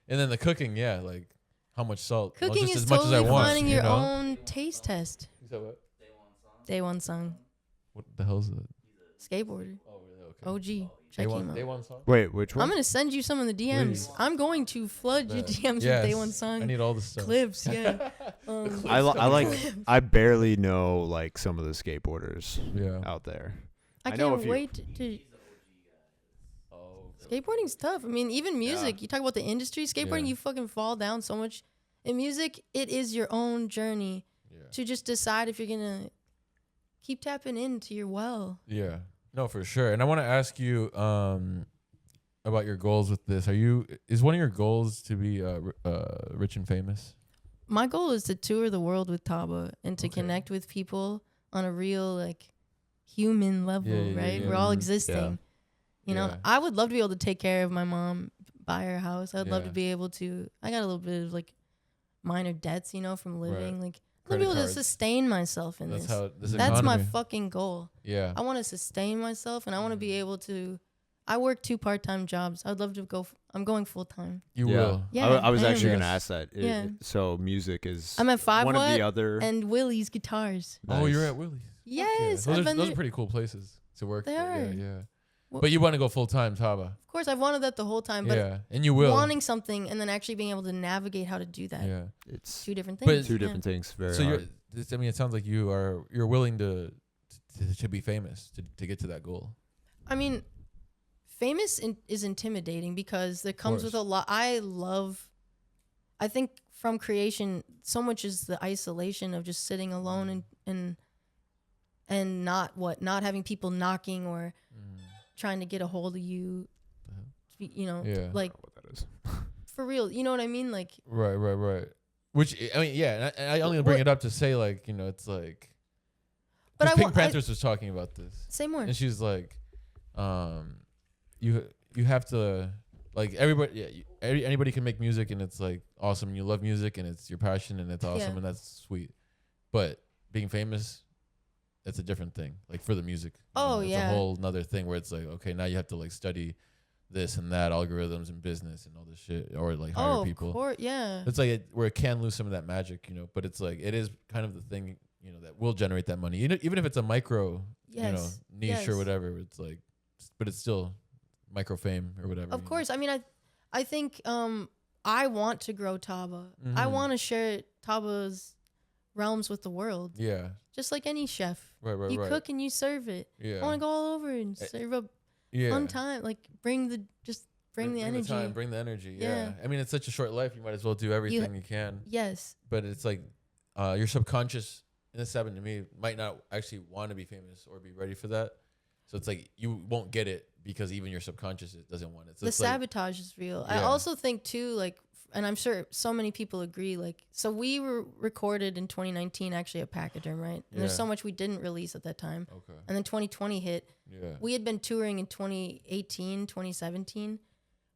And then the cooking, like how much salt? Well, Cooking just is as much as I totally want, finding you your know? own taste test. You said what? Day one song. What the hell is it? Skateboarder. Oh, really? Okay. OG. Check him out. Day one song? Wait, which one? I'm gonna send you some of the DMs. Please. I'm going to flood your Bet. DMs Yes. with day one song I need all the stuff. clips. Yeah. I barely know like some of the skateboarders Yeah. out there. I I know a can't few. wait to. Oh. Skateboarding's tough. I mean, even music. You talk about the industry. Skateboarding, Yeah. you fucking fall down so much. In music, it is your own journey Yeah. to just decide if you're gonna keep tapping into your well. Yeah. No, for sure. And I want to ask you about your goals with this. Is one of your goals to be rich and famous? My goal is to tour the world with TABAH and to Okay. connect with people on a real like human level, Yeah, right? yeah. We're all Mhm. existing. You know, Yeah. I would love to be able to take care of my mom, buy her house. I'd love to Yeah. be able to. I got a little bit of like minor debts, from living. Like, I'd Credit be able to cards. sustain myself in That's this. how this That's my economy. fucking goal. Yeah. I want to sustain myself, and I want to be able to. I work 2 part-time jobs. I'd love to go. I'm going full-time. You Yeah. will. Yeah, I was I am. actually gonna Yes. ask that. Yeah. So music is I'm at 5 one of the Watt other. and Willie's Guitars. Oh, you're Nice. at Willie's. Yes, Those, I've are, been those there. are pretty cool places to work. They for. are. Yeah. Well- But you want to go full time, Taba. Of course, I've wanted that the whole time, but Yeah, and you will. wanting something and then actually being able to navigate how to do that. Yeah. It's 2 different But- things. two yeah. different things. Very So hard. I mean, it sounds like you're willing to be famous to get to that goal. I mean, famous is intimidating because there comes with a course. lot. I think from creation, so much is the isolation of just sitting alone and not having people knocking or trying to get a hold of you. Yeah. Like what that is. for real. You know what I mean? Like Right. Which I mean, yeah. And I only bring What- it up to say, like, it's like. But But I Pink want- Panthers was talking about this, say more. and she's like, you have to, like, everybody. Yeah, anybody can make music, and it's like awesome. You love music, and it's your passion, and it's awesome, Yeah. and that's sweet. But being famous, that's a different thing. Like for the music. Oh, it's yeah. a whole nother thing where it's like, okay, now you have to like study this and that, algorithms and business and all this shit, or like hire Oh, people. of course, yeah. It's like where it can lose some of that magic, but it's like it is kind of the thing you know, that will generate that money. Even if it's a micro, you know, Yes. niche or Yes. whatever, it's like, but it's still micro fame or whatever. Of you know. course. I mean, I think I want to grow TABAH. I Mhm. want to share TABAH's realms with the world, Yeah. just like any chef. Right. You cook and you serve it. Yeah. I want to go all over and serve a Yeah. fun time. Like bring the energy. time, bring the energy. Yeah. Yeah. I mean, it's such a short life. You might as well do everything you can. Yes. But it's like your subconscious, and this happened to me, might not actually want to be famous or be ready for that. So it's like you won't get it because even your subconscious doesn't want it. So The it's like, sabotage is real. I Yeah. also think too, like, and I'm sure so many people agree. Like, so we were recorded in 2019, actually at Pachyderm, right? And there's Yeah. so much we didn't release at that time. okay. And then 2020 hit. Yeah. We had been touring in 2018, 2017.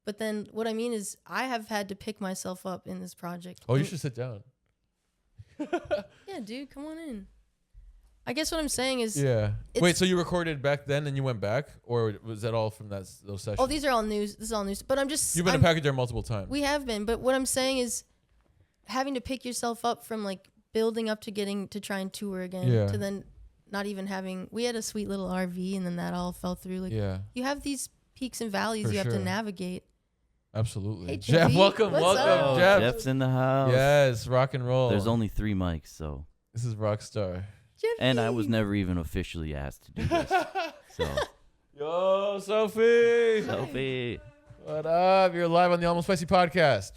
But then what I mean is I have had to pick myself up in this project. Oh, you And- should sit down. Yeah, dude, come on in. I guess what I'm saying is, Yeah. It's- Wait, so you recorded back then and you went back? Or was that all from those sessions? oh, these are all news. This is all news. But I'm just, You've been I'm, to Pachyderm multiple times. we have been. But what I'm saying is having to pick yourself up from like building up to getting to try and tour again Yeah. to then not even having, we had a sweet little RV and then that all fell through. Like Yeah. you have these peaks and valleys For you have sure. to navigate. Absolutely. Hey, Jeff, Jeffy, welcome, what's welcome, up? Oh, Jeff. Jeff's in the house. Yes, rock and roll. There's only 3 mics, so. This is Rockstar. And I was never even officially asked to do this. So, Yo, Sophie. Sophie. What up? You're live on the Almost Spicy podcast.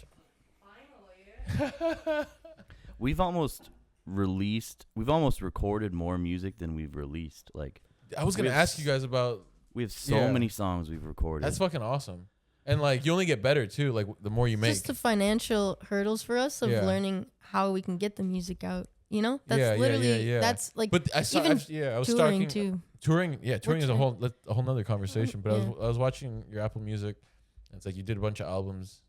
We've almost recorded more music than we've released. Like, I was gonna We have ask you guys about. we have so Yeah. many songs we've recorded. That's fucking awesome. And like, you only get better too. Like, the more you make. Just the financial hurdles for us of Yeah. learning how we can get the music out. You know, that's Yeah, literally yeah. that's like But I saw. even I was touring talking. too. Touring is a trying- whole nother conversation. But Yeah. I was watching your Apple Music. And it's like you did a bunch of albums,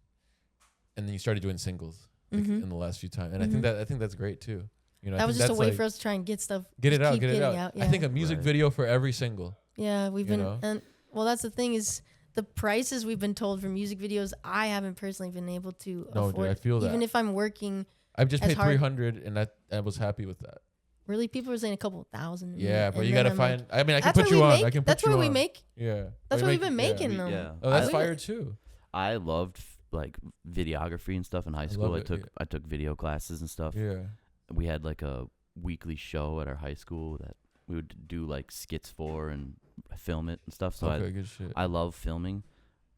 and then you started doing singles like, Mhm. in the last few times. And Mhm. I think that's great too. You know, I That was think just a that's way like- for us to try and get stuff. get it just out, keep get it getting out. Yeah. I think a music Right. video for every single. Yeah, we've you been know? and well, that's the thing is the prices we've been told for music videos. I haven't personally been able to No, dude, afford. I feel that. Even if I'm working, I've just as paid hard- 300, and I was happy with that. really, people are saying a couple thousand. to me, Yeah, but and you then gotta I'm find. like, I mean, I can that's put what you we on. make. I can put That's you what on. we make. Yeah, That's Oh, what you we've been yeah. making them. Yeah. Oh, that's We- fire too. I loved like videography and stuff in high school. love I it, took yeah. I took video classes and stuff. Yeah. We had like a weekly show at our high school that we would do like skits for and film it and stuff. So Okay, good shit. I love filming.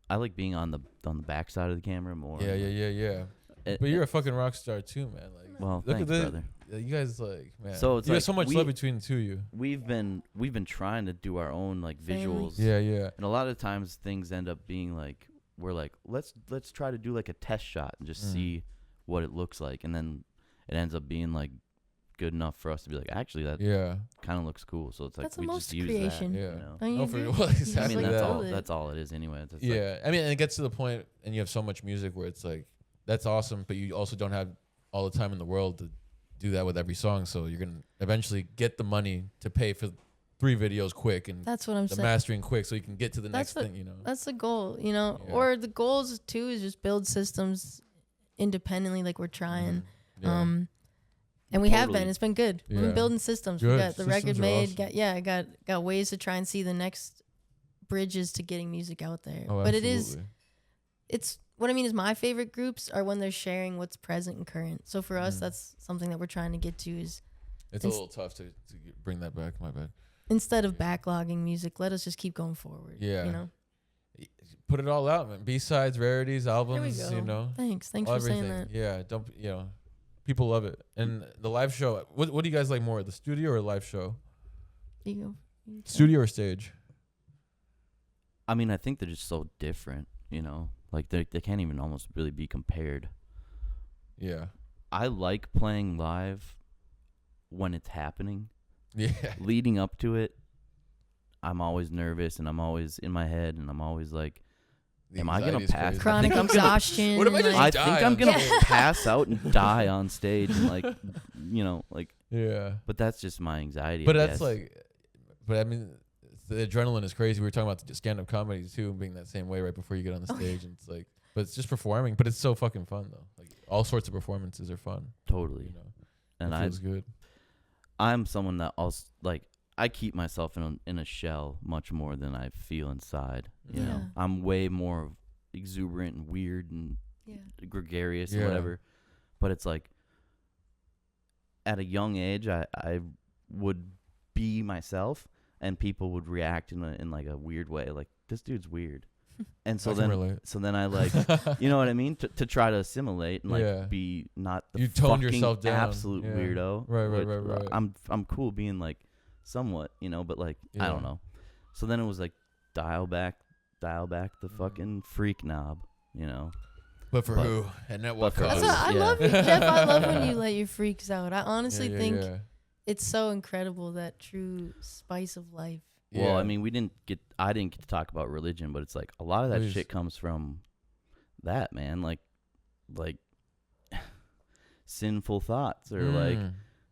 I like being on the back side of the camera more. Yeah. It- But you're a fucking rock star too, man. Like, well, look thanks, at this. brother. You guys like, man. So it's you like have so much love between the two of you. We've been trying to do our own like Family. visuals. Yeah. And a lot of times things end up being like we're like let's try to do like a test shot and just see what it looks like, and then it ends up being like good enough for us to be like actually that Yeah. kind of looks cool. So it's like That's we almost just use creation. that. Yeah. You know? Don't you No, for agree? well, I exactly mean like that's that. all that. that's all it is anyway. It's like, Yeah, I mean, and it gets to the point, and you have so much music where it's like that's awesome, but you also don't have all the time in the world to do that with every song. So you're gonna eventually get the money to pay for 3 videos quick and That's what I'm the saying. mastering quick, so you can get to the That's next what- thing. You know. That's the goal, you know. Yeah. Or the goals too is just build systems independently, like we're trying. Mhm. Yeah. And we have Totally. been. It's been good. We've Yeah. been building systems. Good. We got the record Systems are made. awesome. Got ways to try and see the next bridges to getting music out there. Oh, but absolutely. it's what I mean is my favorite groups are when they're sharing what's present and current. So for us, Mhm. that's something that we're trying to get to is It's a little tough to bring that back. My bad. instead of backlogging music, let us just keep going forward. Yeah. You know. Put it all out, man. B-sides, rarities, albums. There we go. You know. Thanks All for everything. saying that. Yeah. Don't. You know. People love it, and the live show. What do you guys like more, the studio or live show? You go. You go. Studio or stage? I mean I think they're just so different. You know, like they can't even almost really be compared. Yeah. I like playing live when it's happening. Yeah. Leading up to it, I'm always nervous and I'm always in my head and I'm always like, am I gonna Anxiety's pass? crazy. Chronic I think I'm gonna- exhaustion. What if I just I die think I'm on gonna stage? pass out and die on stage and like, you know, like. Yeah. But that's just my anxiety. But I that's guess. like, but I mean, the adrenaline is crazy. We were talking about the stand-up comedy too, being that same way right before you get on the Oh, stage, and it's like, but it's just performing. But it's so fucking fun though. Like all sorts of performances are fun. Totally. You know, And it feels good. I'm someone that also like I keep myself in a shell much more than I feel inside. You know, I'm way more exuberant and weird and gregarious and whatever. But it's like at a young age, I would be myself, and people would react in like a weird way, like this dude's weird. And so then I like, you know what I mean, to try to assimilate and like be not the you tone fucking yourself down. absolute weirdo. Right. I'm cool being like somewhat, you know, but like I don't know. So then it was like dial back the fucking freak knob, you know. But for who? And at what But for cost? us, I love you, Jeff. I love when you let your freaks out. I honestly think Yeah. it's so incredible, that true spice of life. Well, I mean, I didn't get to talk about religion, but it's like a lot of that shit comes from that, man. Like sinful thoughts or like,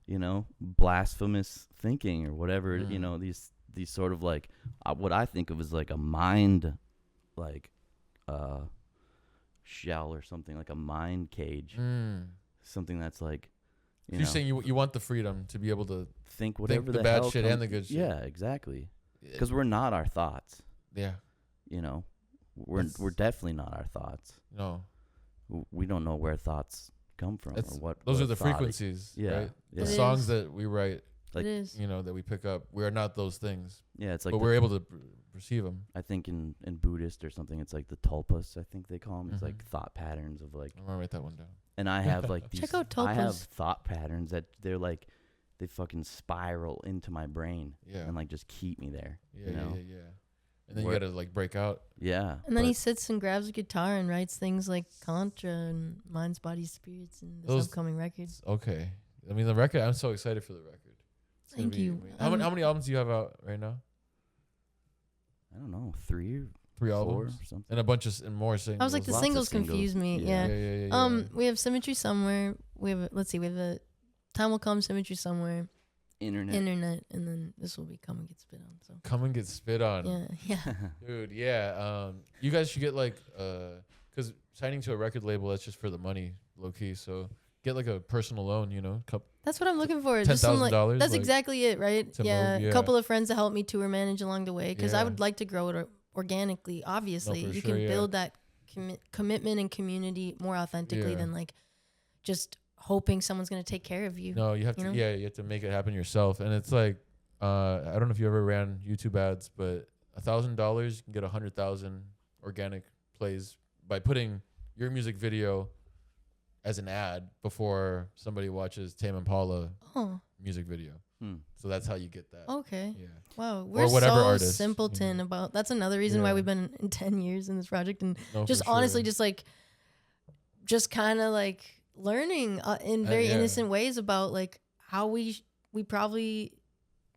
you know, blasphemous thinking or whatever, you know, these sort of like what I think of as like a mind, like, shell or something, like a mind cage, something that's like, you're saying you want the freedom to be able to think whatever the bad shit and the good shit. Yeah, exactly. Because we're not our thoughts. Yeah. You know, we're definitely not our thoughts. No. We don't know where thoughts come from or what. Those what are the thought frequencies, yeah, right? yeah. The It songs is. that we write, Like, it is. you know, that we pick up, we are not those things. Yeah, it's like. But we're able to perceive them. I think in Buddhist or something, it's like the tulpas. I think they call them. It's like thought patterns of like. I'm gonna write that one down. And I have like these. Check out I have tulpas. thought patterns that they're like, they fucking spiral into my brain. Yeah. And like just keep me there. Yeah, you know? yeah. And then you gotta like break out. Yeah. And then he but- sits and grabs a guitar and writes things like Contra and Minds, Bodies, Spirits and this Those- upcoming record. Okay. I mean, the record. I'm so excited for the record. It's gonna Thank be you. amazing. How many albums do you have out right now? I don't know, 3 or 3 4 albums or something. and a bunch of and more singles. I was like, the Lots of singles singles. confuse me. Yeah. Yeah. We have Symmetry Somewhere. We have we have a Time Will Come, Symmetry Somewhere, Internet, and then this will be Come and Get Spit On. So Come and Get Spit On. yeah. Dude, yeah. You guys should get like, because signing to a record label, that's just for the money, low key. So get like a personal loan, you know, That's what I'm looking for. Just some, like, $10,000. that's like, exactly it, right? to Yeah. move, yeah. A couple of friends to help me tour manage along the way, because I Yeah. would like to grow it organically. Obviously, for you sure, can yeah. build that commitment and community more authentically Yeah. than like just hoping someone's gonna take care of you. No, you have to. you know? Yeah, you have to make it happen yourself. And it's like, I don't know if you ever ran YouTube ads, but $1,000 you can get 100,000 organic plays by putting your music video as an ad before somebody watches Tame Impala Oh, music video. So that's how you get that. okay. Yeah. Wow, we're whatever so artist, simpleton you know. about. That's another reason why Yeah. we've been in 10 years in this project, and No, just for honestly, sure. just kind of like learning in very yeah. innocent ways about like how we probably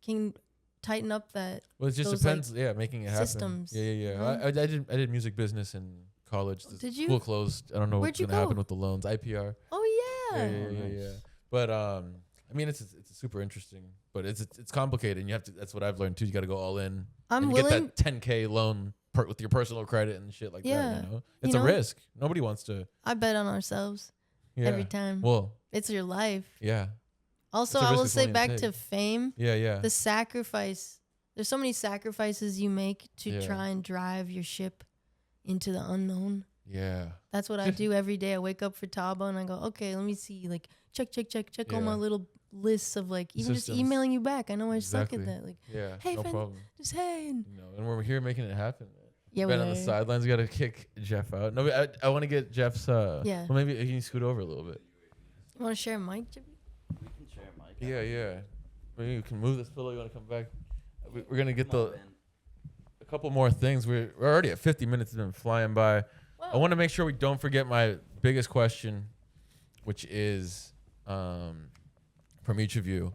can tighten up that. Well, it just those, depends. Yeah, making it happen. systems, Yeah. you know? I did music business in college. The Did you? School closed. I don't know Where'd what's you gonna happen go? with the loans. IPR. Oh yeah. Yeah. But I mean, it's super interesting, but it's complicated, and you have to. That's what I've learned too. You got to go all in. I'm and willing. get that 10K loan with your personal credit and shit like Yeah. that. You know, it's You a know? risk. Nobody wants to. I bet on ourselves Yeah. every time. Well, It's your life. yeah. Also, It's a I risk will it's say willing to back take. to fame, Yeah. the sacrifice. There's so many sacrifices you make to Yeah. try and drive your ship into the unknown. Yeah. That's what I do every day. I wake up for TABAH and I go, okay, let me see, like check all my Yeah. little lists of like even just Systems. emailing you back. I know I suck Exactly. at that. Like, Yeah. Hey, no friend. problem. just hey. And You know, and we're here making it happen. yeah, Been we on the are. sidelines. We got to kick Jeff out. No, I want to get Jeff's. Yeah. Well, maybe can you scoot over a little bit? You want to share a mic, Jimmy? We can share a mic. Yeah. Maybe you can move this pillow. You want to come back? We're gonna get a couple more things. We're already at 50 minutes. It's been flying by. I want to make sure we don't forget my biggest question, which is from each of you,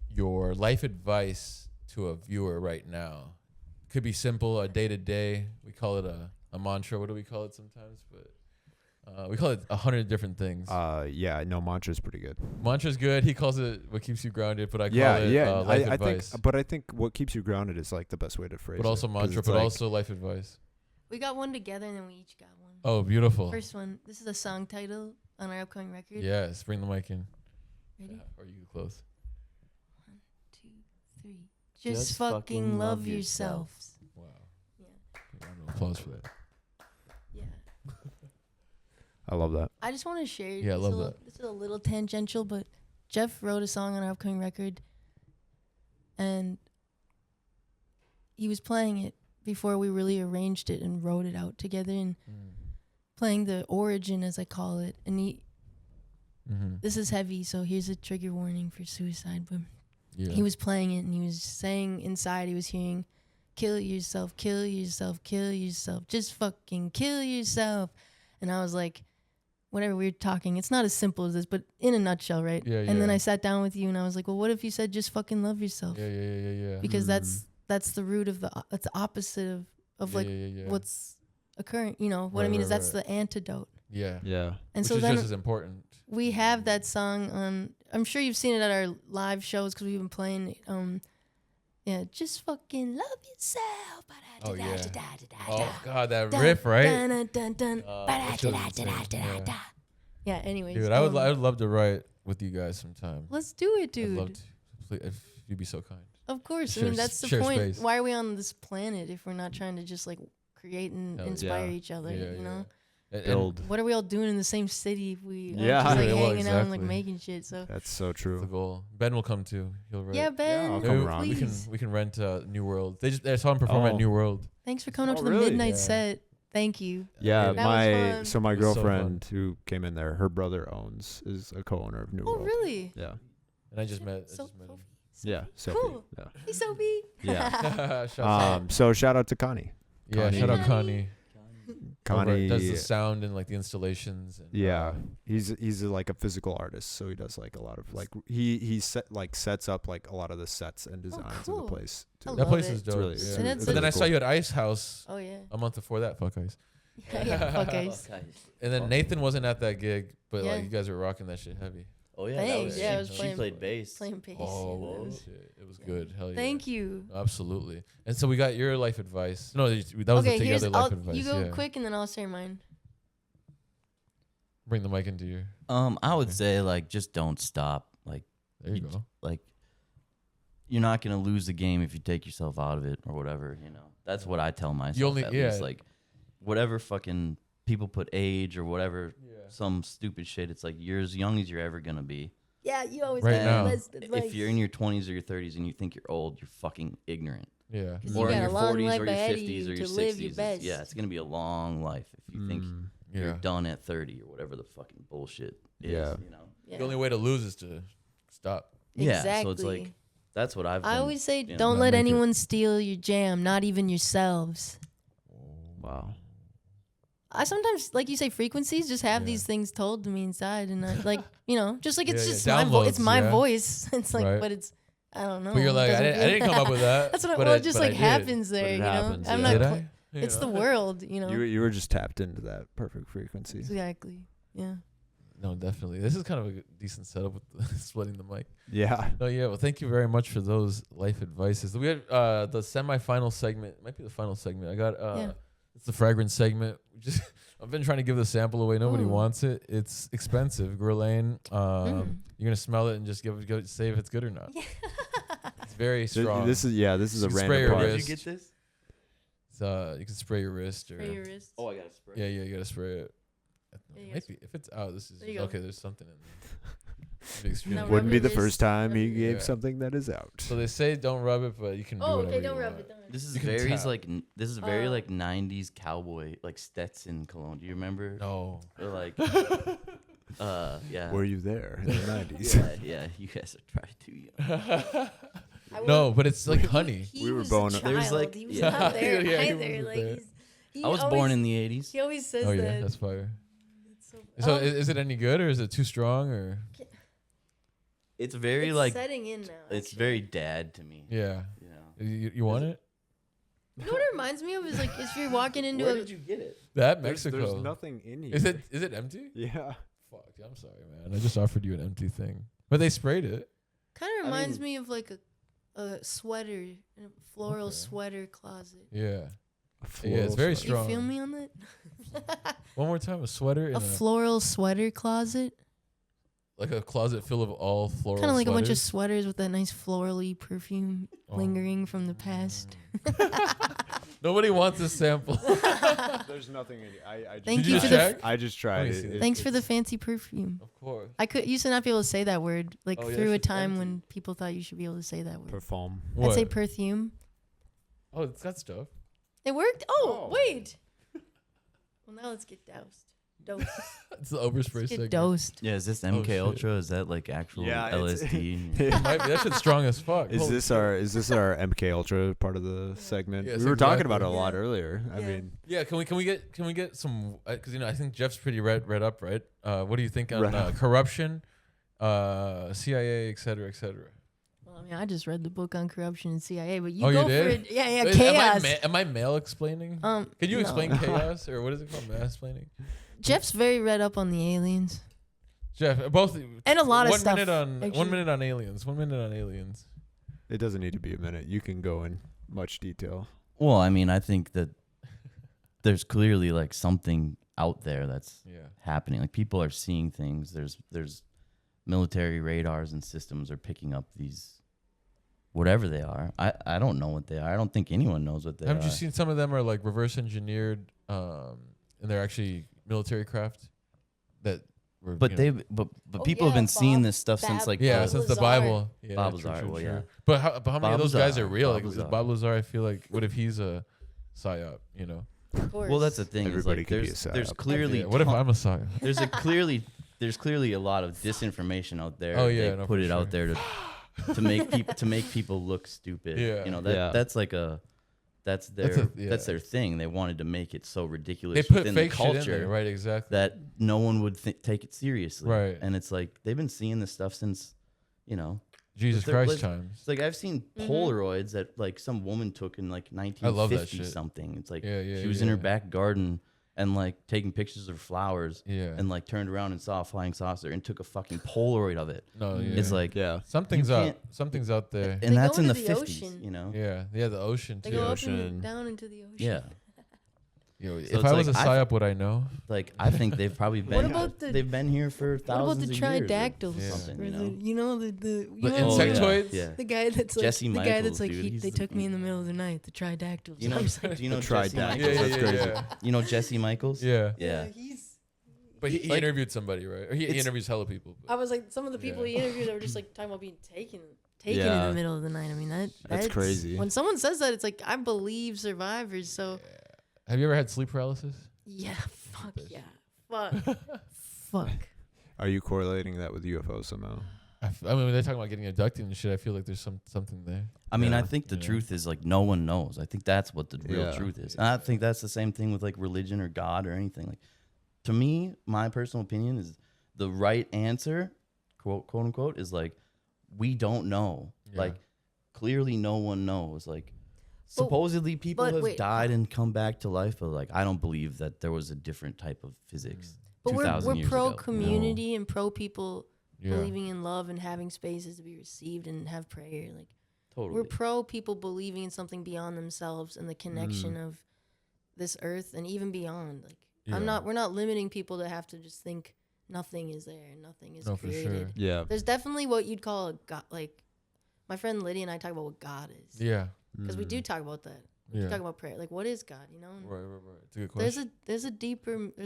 your life advice to a viewer right now. Could be simple, a day to day. We call it a mantra. What do we call it sometimes? But we call it 100 different things. Mantra's pretty good. Mantra's good. He calls it what keeps you grounded, but I call it life I advice. think, but I think what keeps you grounded is like the best way to phrase it. But also 'cause mantra, it's but like- also life advice. We got one together and then we each got one. Oh, beautiful. First one. This is a song title on our upcoming record. Yes, bring the mic in. Ready? Yeah, or you close. 3. Just fucking love yourselves. Wow. Yeah. Round of applause for that. Yeah. I love that. I just want to share. Yeah, I love that. This is a little tangential, but Jeff wrote a song on our upcoming record, and he was playing it before we really arranged it and wrote it out together, and playing the origin, as I call it. And this is heavy, so here's a trigger warning for suicide. But he was playing it, and he was saying inside, he was hearing, kill yourself, kill yourself, kill yourself, just fucking kill yourself. And I was like, whatever, we were talking, it's not as simple as this, but in a nutshell, right? Yeah, and then I sat down with you, and I was like, well, what if you said just fucking love yourself? Yeah. Because that's the root of that's the opposite of like what's occurring. You know what I mean? Is that's the antidote. Yeah. And which so is then just as important. we have that song on. I'm sure you've seen it at our live shows because we've been playing. Yeah, just fucking love yourself. Oh yeah. Oh god, that riff, right? Yeah. Anyways, Dude, I would love to write with you guys sometime. Let's do it, dude. I'd love to. Please, if you'd be so kind. Of course. Share I mean, that's the share point. space. Why are we on this planet if we're not trying to just like create and inspire each other? You know. Build. What are we all doing in the same city if we are Yeah. just like Yeah, well, hanging out and like exactly. making shit? So That's so That's true. the goal. Ben will come too. He'll write. yeah, Ben, I'll come around. We can rent New World. I saw him perform at Oh. New World. thanks for coming up Oh, to the really? midnight Yeah. set. Thank you. Yeah, That was fun. my It was so girlfriend who came in there, her brother is a co-owner of New Oh, World. really? Yeah. And I just met. So him. Yeah. Sophie. Cool. Yeah. Hey, Sophie. Yeah. Shout out. So shout out to Connie. Yeah, shout out Connie. Connie does the sound and like the installations. And, Yeah, he's like a physical artist, so he does like a lot of like he sets up like a lot of the sets and designs of cool. the place. I that love place it. is dope. really- yeah. And it's But then I really saw cool. you at Ice House Oh yeah. a month before that. Fuck Ice. Yeah. Fuck guys. And then Nathan wasn't at that gig, but Yeah. like you guys were rocking that shit heavy. Oh yeah, Thanks. that Yeah, I was, was she playing- played bass. Playing bass. Oh Yeah. shit, it was good. Hell yeah. Thank you. Absolutely. And so we got your life advice. No, that was Okay, the here's together life advice. you go yeah. quick and then I'll share mine. Bring the mic into your. I would Okay. say like just don't stop. Like There you go. like you're not gonna lose the game if you take yourself out of it or whatever. You know, that's what I tell myself. only- at yeah. least. Like whatever fucking people put age or whatever some stupid shit. It's like you're as young as you're ever gonna be. Yeah, you always Right have now. the best advice. If you're in your 20s or your 30s and you think you're old, you're fucking ignorant. Yeah. 'Cause Or you in got your a long 40s life or your ahead of 50s you or your to 60s. live your best. Yeah, it's gonna be a long life if you think you're Yeah. done at 30 or whatever the fucking bullshit is. Yeah. You know. Yeah. The only way to lose is to stop. Yeah. Exactly. So it's like that's what I've. I been, always say, you know, don't not let make it. anyone steal your jam, not even yourselves. Wow. I sometimes, like you say, frequencies just have Yeah. these things told to me inside, and I, like just like it's Yeah, just yeah. my voice. It's Downloads, my yeah. voice. It's like, Right. but it's I don't know. But you're it like, I doesn't didn't, I feel- didn't come up with that. That's what. but Well, I- it just but I like did. happens there. it You know, happens, I'm yeah. not. Did cl- I? You It's know. the world. You know. You were just tapped into that perfect frequency. Exactly. Yeah. No, definitely. This is kind of a decent setup with splitting the mic. Yeah. No, yeah. Well, thank you very much for those life advices. We had the semi-final segment. Might be the final segment. I got it's the fragrance segment. Just I've been trying to give the sample away. Nobody Ooh. wants it. It's expensive. Guerlain. You're gonna smell it and just say if it's good or not. Yeah. It's very strong. This is You a can spray random your part. wrist. Did you get this? It's, you can spray your wrist or Spray your wrist. Oh, I got a spray. yeah, you gotta spray it. Yeah, you Might gotta be if it's out. This is There you go. okay. There's something in there. Be extremely No, good. Wouldn't be Rub the your first wrist. time he Rub your gave wrist. something that is out. So they say don't rub it, but you can do Oh, whatever okay. you Don't want. rub it. Don't rub it. This is You can very tap. this is very Oh. like 90s cowboy like Stetson cologne. Do you remember? No. Or like yeah. Were you there in the 90s? yeah, you guys are probably too young. I No, was- but it's like honey. He We were was born- a There's, child. like- he was yeah. not there Yeah, he either. wasn't Like there. he I was always, born in the 80s. He always says Oh yeah, that. that's fire. So, So oh, is it any good or is it too strong or? It's very it's like setting in now. it's actually. very dad to me. Yeah. You know. You want it? You know what it reminds me of is like if you're walking into Where a. did you get it? That There's Mexico. nothing in here. Is it empty? Yeah. Fuck. I'm sorry, man. I just offered you an empty thing, but they sprayed it. Kind of reminds mean- me of like a sweater, a floral Okay. sweater closet. Yeah. Yeah, it's very You strong. feel me on that? One more time, a sweater. A floral sweater closet. like a closet full of all floral Kind of like a bunch of sweaters? sweaters with that nice florally perfume lingering from the past. Nobody wants a sample. There's nothing in it. I Thank Did you you for check? I just tried Let me see it. this. Thanks for the fancy perfume. Of course. I used to not be able to say that word, like Oh, yeah, through a it's just time empty. when people thought you should be able to say that word. Perfume. I'd say What? perfume. Oh, it's got stuff. It worked? Oh, Oh. wait. Well, now let's get doused. Dosed. It's the overspray Let's get segment. dosed. Yeah, is this Oh, MK shit. Ultra? Is that like actual Yeah, it's- LSD? It might be. That shit's strong as fuck. Is Holy this our MK Ultra part of the segment? Yes, we were talking about it a exactly. lot Yeah. earlier. I Yeah. mean, Yeah, can we get some? Because I think Jeff's pretty read up, right? What do you think on Read up. corruption, CIA, et cetera, et cetera? Well, I mean, I just read the book on corruption and CIA, but you Oh, you go for did? it. Yeah, Wait, chaos. Am I male explaining? Can you no. explain chaos, or what is it called, mansplaining? Jeff's very read up on the aliens. Jeff, both And a lot of 1 stuff, minute on actually. 1 minute on aliens. 1 minute on aliens. it doesn't need to be a minute. You can go in much detail. Well, I mean, I think that there's clearly like something out there that's Yeah. happening. Like people are seeing things. There's military radars and systems are picking up these whatever they are. I don't know what they are. I don't think anyone knows what they Haven't are. you seen some of them are like reverse engineered, and they're actually military craft that were. But you know- they but Oh, people have yeah, been seeing Bob- this stuff since Bab- like yeah, Bob since the Lazar. Bible. Yeah, Bob true, Lazar, true, well, true. yeah. But how many Bob of those guys Lazar, are real? Bob Like, is Lazar. Bob Lazar, I feel like, what if he's a psyop? You know. Of course. well, that's the thing. Everybody Is like could be there's a psyop. clearly Yeah, what if I'm a psyop? there's clearly a lot of disinformation out there. Oh, yeah, they no, put for it sure. out there to make people look stupid. Yeah. You know Yeah. that's like that's their That's that's their thing. They wanted to make it so ridiculous They put within fake the shit culture in there, right? Exactly. that no one would take it seriously. Right. And it's like they've been seeing this stuff since, you know. Jesus they're- Christ like- times. It's like I've seen Polaroids that like some woman took in like I love that 1950 shit. something. It's like Yeah, yeah, she was in her yeah. back garden and like taking pictures of flowers Yeah. and like turned around and saw a flying saucer and took a fucking Polaroid of it. No, yeah. It's like Yeah. something's you up. can't- Something's out there. and They that's go in the into the 50s, ocean. you know. Yeah, the ocean They too. go up ocean. and down into the ocean. Yeah. Yo, So if it's I was like, a psyop, would I know? Like I think they've probably been about the- they've been here for What about thousands the of years or tridactyls? Yeah. something, Or you the, know. you know the The you know Oh, yeah. insectoids? Yeah. the guy that's like Jesse the guy Michaels, that's like dude, he's they the- took me in the middle of the night. The tridactyls. You know, I was like, do you know The Jesse tridactyl. Michaels? Yeah, That's yeah, crazy. yeah. You know Jesse Michaels? Yeah. Yeah. He's. But he Like- interviewed somebody, right? Or he It's- interviews hella people. I was like, some of the people Yeah. he interviewed were just like talking about being taken in Yeah. the middle of the night. I mean that's crazy. When someone says that, it's like I believe survivors. So Have you ever had sleep paralysis? yeah, fuck yeah, fuck. Are you correlating that with UFOs somehow? I mean, when they're talking about getting abducted and shit, I feel like there's something there. I mean, Yeah. I think the Yeah. truth is like no one knows. I think that's what the real Yeah. truth is. And I think that's the same thing with like religion or God or anything. Like to me, my personal opinion is the right answer, quote unquote, is like we don't know. Yeah. Like clearly no one knows. Like But- supposedly people but have wait. died and come back to life, but like I don't believe that there was a different type of physics. But 2,000 we're years pro ago. community and pro people Yeah. believing in love and having spaces to be received and have prayer. Like Totally. we're pro people believing in something beyond themselves and the connection of this earth and even beyond. Like Yeah. we're not limiting people to have to just think nothing is there and nothing is No, for created. sure. Yeah. There's definitely what you'd call a God. Like my friend Lydia and I talk about what God is Yeah. because we do talk about that. We Yeah. talk about prayer. Like what is God? You know. And Right. It's a good question. there's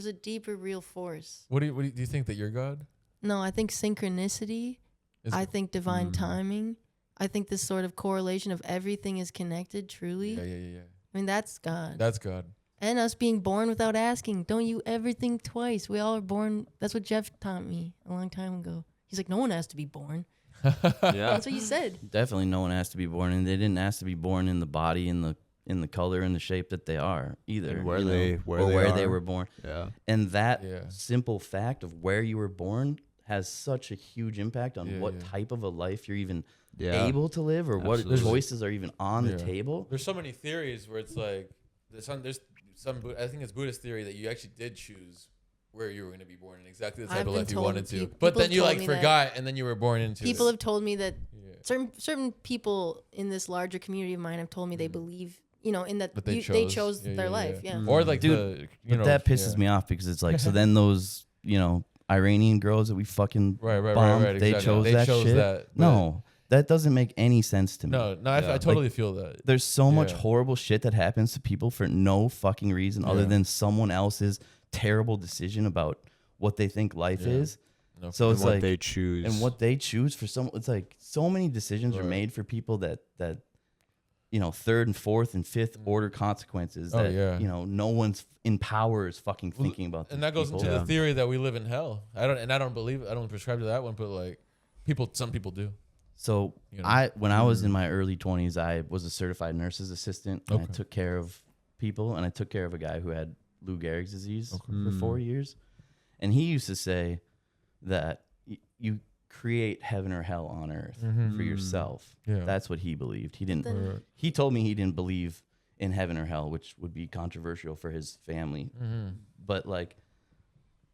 a deeper real force. What do you think that you're God? No, I think synchronicity. Is- I think divine timing. I think this sort of correlation of everything is connected. Truly. Yeah. I mean that's God. That's God. And us being born without asking. Don't you ever think twice. We all are born. That's what Jeff taught me a long time ago. He's like, no one has to be born. Yeah. That's what you said. Definitely no one has to be born, and they didn't ask to be born in the body, in the color and the shape that they are either. And where you know, they- or where they where they are. were born. Yeah. And that Yeah. simple fact of where you were born has such a huge impact on Yeah, what yeah. type of a life you're even Yeah. able to live, or what Absolutely. choices are even on Yeah. the table. There's so many theories where it's like there's some I think it's Buddhist theory that you actually did choose where you were going to be born and exactly the type I've of been life you told- wanted to. people But then have you told like me that. forgot and then you were born into People it. have told me that Yeah. certain people in this larger community of mine have told me they believe, you know, in that But they they chose. chose Yeah, their yeah, life. yeah. Yeah. Or like Dude, the you know But that pisses yeah. me off because it's like, so then those, you know, Iranian girls that we fucking Right. bombed, Exactly. they chose that shit. That, but No, that doesn't make any sense to me. No, Yeah. I totally feel that. There's so much Yeah. horrible shit that happens to people for no fucking reason other Yeah. than someone else's terrible decision about what they think life Yeah. is. No, So And it's what like, they choose. and what they choose for some, it's like so many decisions are Right. made for people that third and fourth and fifth order consequences Oh, that yeah. no one's in power is fucking Well, thinking about. and that goes into people. the theory that we live in hell. I don't prescribe to that one, but like some people do. So You know? when I was in my early 20s, I was a certified nurse's assistant. And I Okay. took care of people, and I took care of a guy who had Lou Gehrig's disease Okay. for 4 years. And he used to say that you create heaven or hell on earth Mhm. for yourself. Yeah. That's what he believed. He didn't. Then- Right. He told me he didn't believe in heaven or hell, which would be controversial for his family. Mhm. But like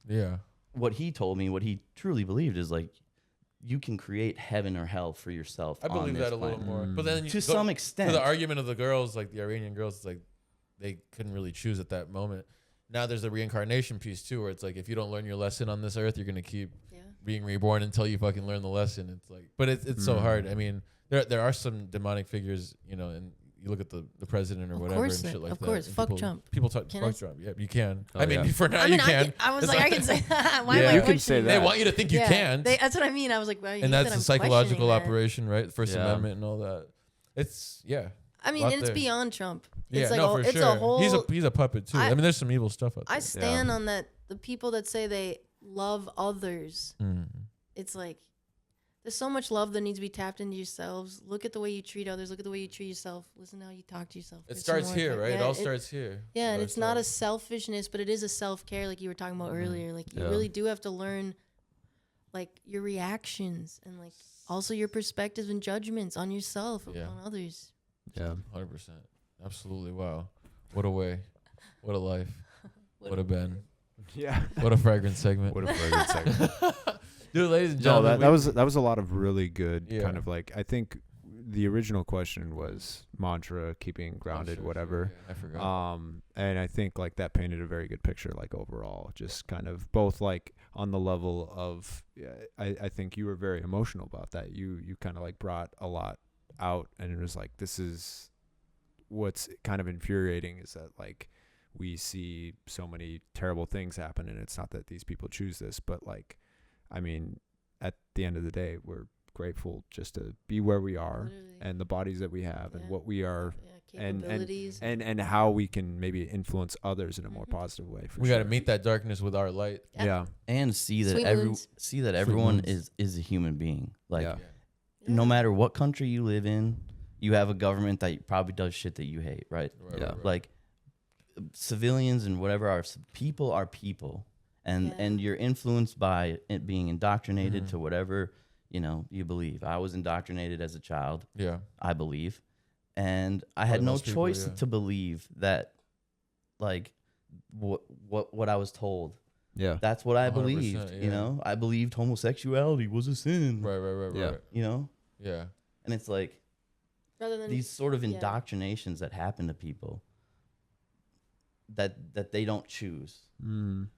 Yeah. what he told me, what he truly believed is like you can create heaven or hell for yourself. I on believe this that a little planet. more. But then you To go- some to extent. the argument of the girls, like the Iranian girls, it's like they couldn't really choose at that moment. Now there's a reincarnation piece too, where it's like if you don't learn your lesson on this earth, you're gonna keep Yeah. being reborn until you fucking learn the lesson. It's like, but it's so hard. I mean, there are some demonic figures, and you look at the president or Of whatever course and shit that- like of that. course. and Fuck people, Trump. People talk Can fuck I? Trump. Yeah, you can. Oh, I mean, yeah. for now I mean, you can. I was It's like, I not- can say that. Why Yeah. am I You can say questioning that. They want you to think you can't. That's what I mean. I was like, well, you And said that's I'm a psychological questioning that. operation, right? First Yeah. Amendment and all that. It's I mean, lot and it's there. beyond Trump. yeah, It's like no, for it's sure. a whole. He's a puppet too. I I- mean, there's some evil stuff out there. I stand on that. The people that say they love others, Mm. it's like there's so much love that needs to be tapped into yourselves. Look at the way you treat others. Look at the way you treat yourself. Listen to how you talk to yourself. It Put some starts more here, effort. right? It Yeah, all starts here. Yeah, and It it's not a starts. selfishness, but it is a self-care, like you were talking about earlier. Like you Yeah. really do have to learn, like your reactions and like also your perspectives and judgments on yourself Yeah. on others. Yeah. 100%. Absolutely. Wow. What a way. What a life. What a Ben. Yeah. What a fragrant segment. What a fragrant segment. Dude, ladies and No, gentlemen. that was a lot of really good Yeah. kind of like, I think the original question was mantra, keeping grounded, whatever. Yeah, I forgot. And I think like that painted a very good picture, like overall, just kind of both like on the level of, I think you were very emotional about that. You kind of like brought a lot out, and it was like, this is what's kind of infuriating is that like we see so many terrible things happen, and it's not that these people choose this, but like, I mean, at the end of the day, we're grateful just to be where we are Literally. and the bodies that we have and Yeah. what we are Yeah, and- capabilities. and how we can maybe influence others in a more Mhm. positive way. For We sure. got to meet that darkness with our light. Yeah. And see that Sweet moons. everyone moons. is a human being. Like Yeah. no matter what country you live in, you have a government that probably does shit that you hate, right? Right, Yeah. right, right. Like civilians and whatever are people, and Yeah. and you're influenced by it being indoctrinated Mhm. to whatever you believe. I was indoctrinated as a child, Yeah. I believe, and I had Probably no most people, choice yeah. to believe that, like what I was told. Yeah. That's what I 100%, believed. yeah. You know, I believed homosexuality was a sin. Right, right, right, Yeah. right. You know, Yeah. and it's like Rather than these sort of yeah. indoctrinations that happen to people that they don't choose, Mm.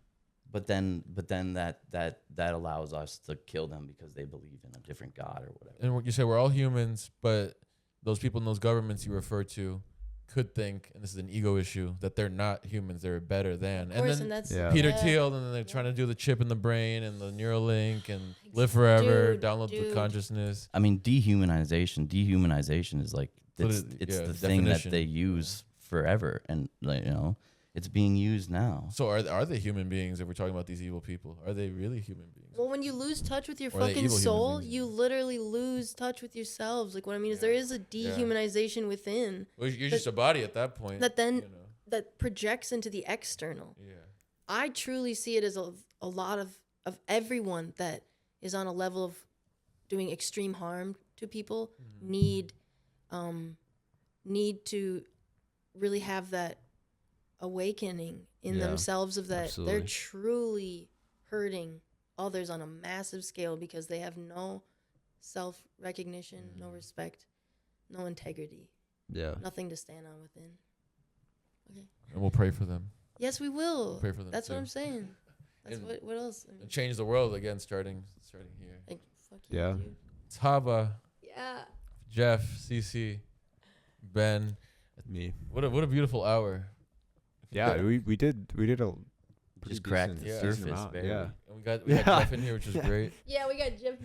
but then that allows us to kill them because they believe in a different god or whatever. And what you say, we're all humans, but those people in those governments you refer to could think, and this is an ego issue, that they're not humans, they're better than. Of course, And then that's Yeah. Peter yeah. Thiel, and then they're trying to do the chip in the brain and the Neuralink and live forever, Dude, download the dude. consciousness. I mean, dehumanization is like But it's yeah, the thing that definition. they use forever, and like, it's being used now. So are they human beings if we're talking about these evil people? Are they really human beings? Well, when you lose touch with your Or are they fucking evil human soul, beings? you literally lose touch with yourselves. Like what I mean is Yeah. there is a Yeah. dehumanization within Well, you're But- just a body at that point. that then you know? that projects into the external. Yeah. I truly see it as a lot of everyone that is on a level of doing extreme harm to people Mm-hmm. need to really have that awakening in Yeah, themselves of that absolutely. they're truly hurting others on a massive scale because they have no self-recognition, no respect, no integrity, Yeah. nothing to stand on within. Okay. And we'll pray for them. Yes, we will. Pray for them That's what too. I'm saying. That's And- what else? I mean, And change the world again, starting here. like, fuck you, Yeah. dude. TABAH, Yeah. Jeff, CC, Ben. Me. What a beautiful hour. Yeah, we did a pretty Just cracked decent- the Yeah. surface, decent amount, barely. Yeah. And we got Jeff in here, which is great. Yeah, we got Jeff.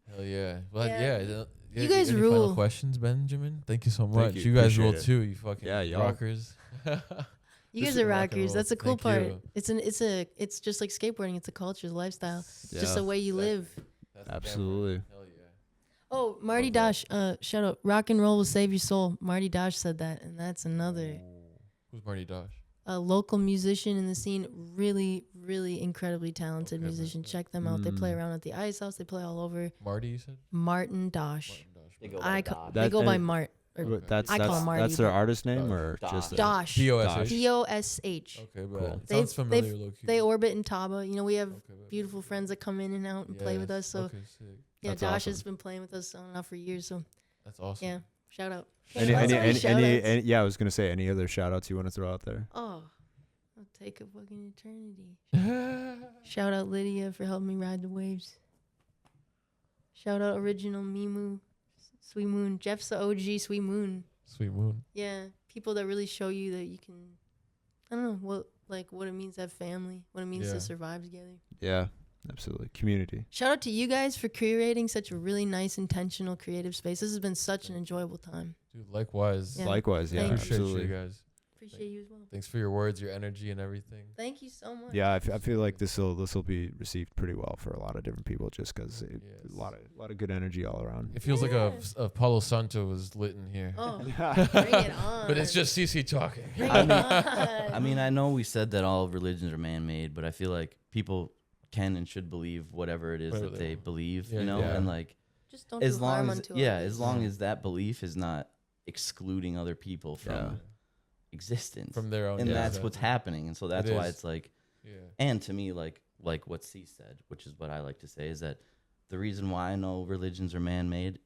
Hell yeah. Well, Yeah. You guys any rule. Final questions, Benjamin? Thank you so much. Thank you. You guys Appreciate rule it. too. You fucking Yeah, y'all- rockers. You This guys are is rock and rockers. roll. That's the cool Thank part. you. It's just like skateboarding. It's a culture, it's a lifestyle. It's just Yeah. the way you live. That's the Absolutely. damn right. Hell yeah. Oh, Marty Love Dosh, shout out. Rock and roll will save your soul. Marty Dosh said that, and that's another Who's Marty Dosh? a local musician in the scene. Really, really incredibly talented Okay, musician. but- Check them out. They play Mm. around at the Ice House. They play all over. Marty, you said? Martin Dosh. Martin Dosh. They go I by ca- Dosh. they That- go by and- Mart or Okay. That's I call him Marty, that's their but- artist name or Dosh. just Dosh. D-O-S-H. DOSH. Okay, but Cool. it They- sounds familiar, low key. They orbit in TABAH. You know, we have Okay, but- beautiful friends that come in and out and play with Yes. us. So Okay, sick. yeah, That's Josh has awesome. been playing with us on and off for years. So That's awesome. yeah, shout out. Any, Shout any, out. any, Shout any, outs. any, yeah, I was gonna say any other shout outs you want to throw out there? Oh, I'll take a fucking eternity. Shout out Lydia for helping me ride the waves. Shout out original Mimu, Sweet Moon. Jeff's the OG Sweet Moon. Sweet Moon. Yeah, people that really show you that you can. I don't know what it means to have family, what it means Yeah. to survive together. Yeah, absolutely. Community. Shout out to you guys for curating such a really nice, intentional, creative space. This has been such an enjoyable time. Dude, likewise. Yeah. Likewise, yeah, Thanks. Appreciate absolutely. you guys. Appreciate you as well. Thanks for your words, your energy, and everything. Thank you so much. Yeah, I feel like this will be received pretty well for a lot of different people, just because Yes. a lot of good energy all around. It feels like Yeah. a Palo Santo was lit in here. Oh, bring it on. But it's just CC talking. Bring I it mean- on. I mean, I know we said that all religions are man-made, but I feel like people can and should believe whatever it is Whatever that they they want. believe, Yeah, you know, yeah. and like Just don't as do harm long as unto yeah, others. as long as that belief is not excluding other people from Yeah. existence, From their own. and yeah, that's exactly. what's happening, and so that's It why is. it's like, Yeah. and to me, like what C said, which is what I like to say, is that the reason why I know religions are man-made,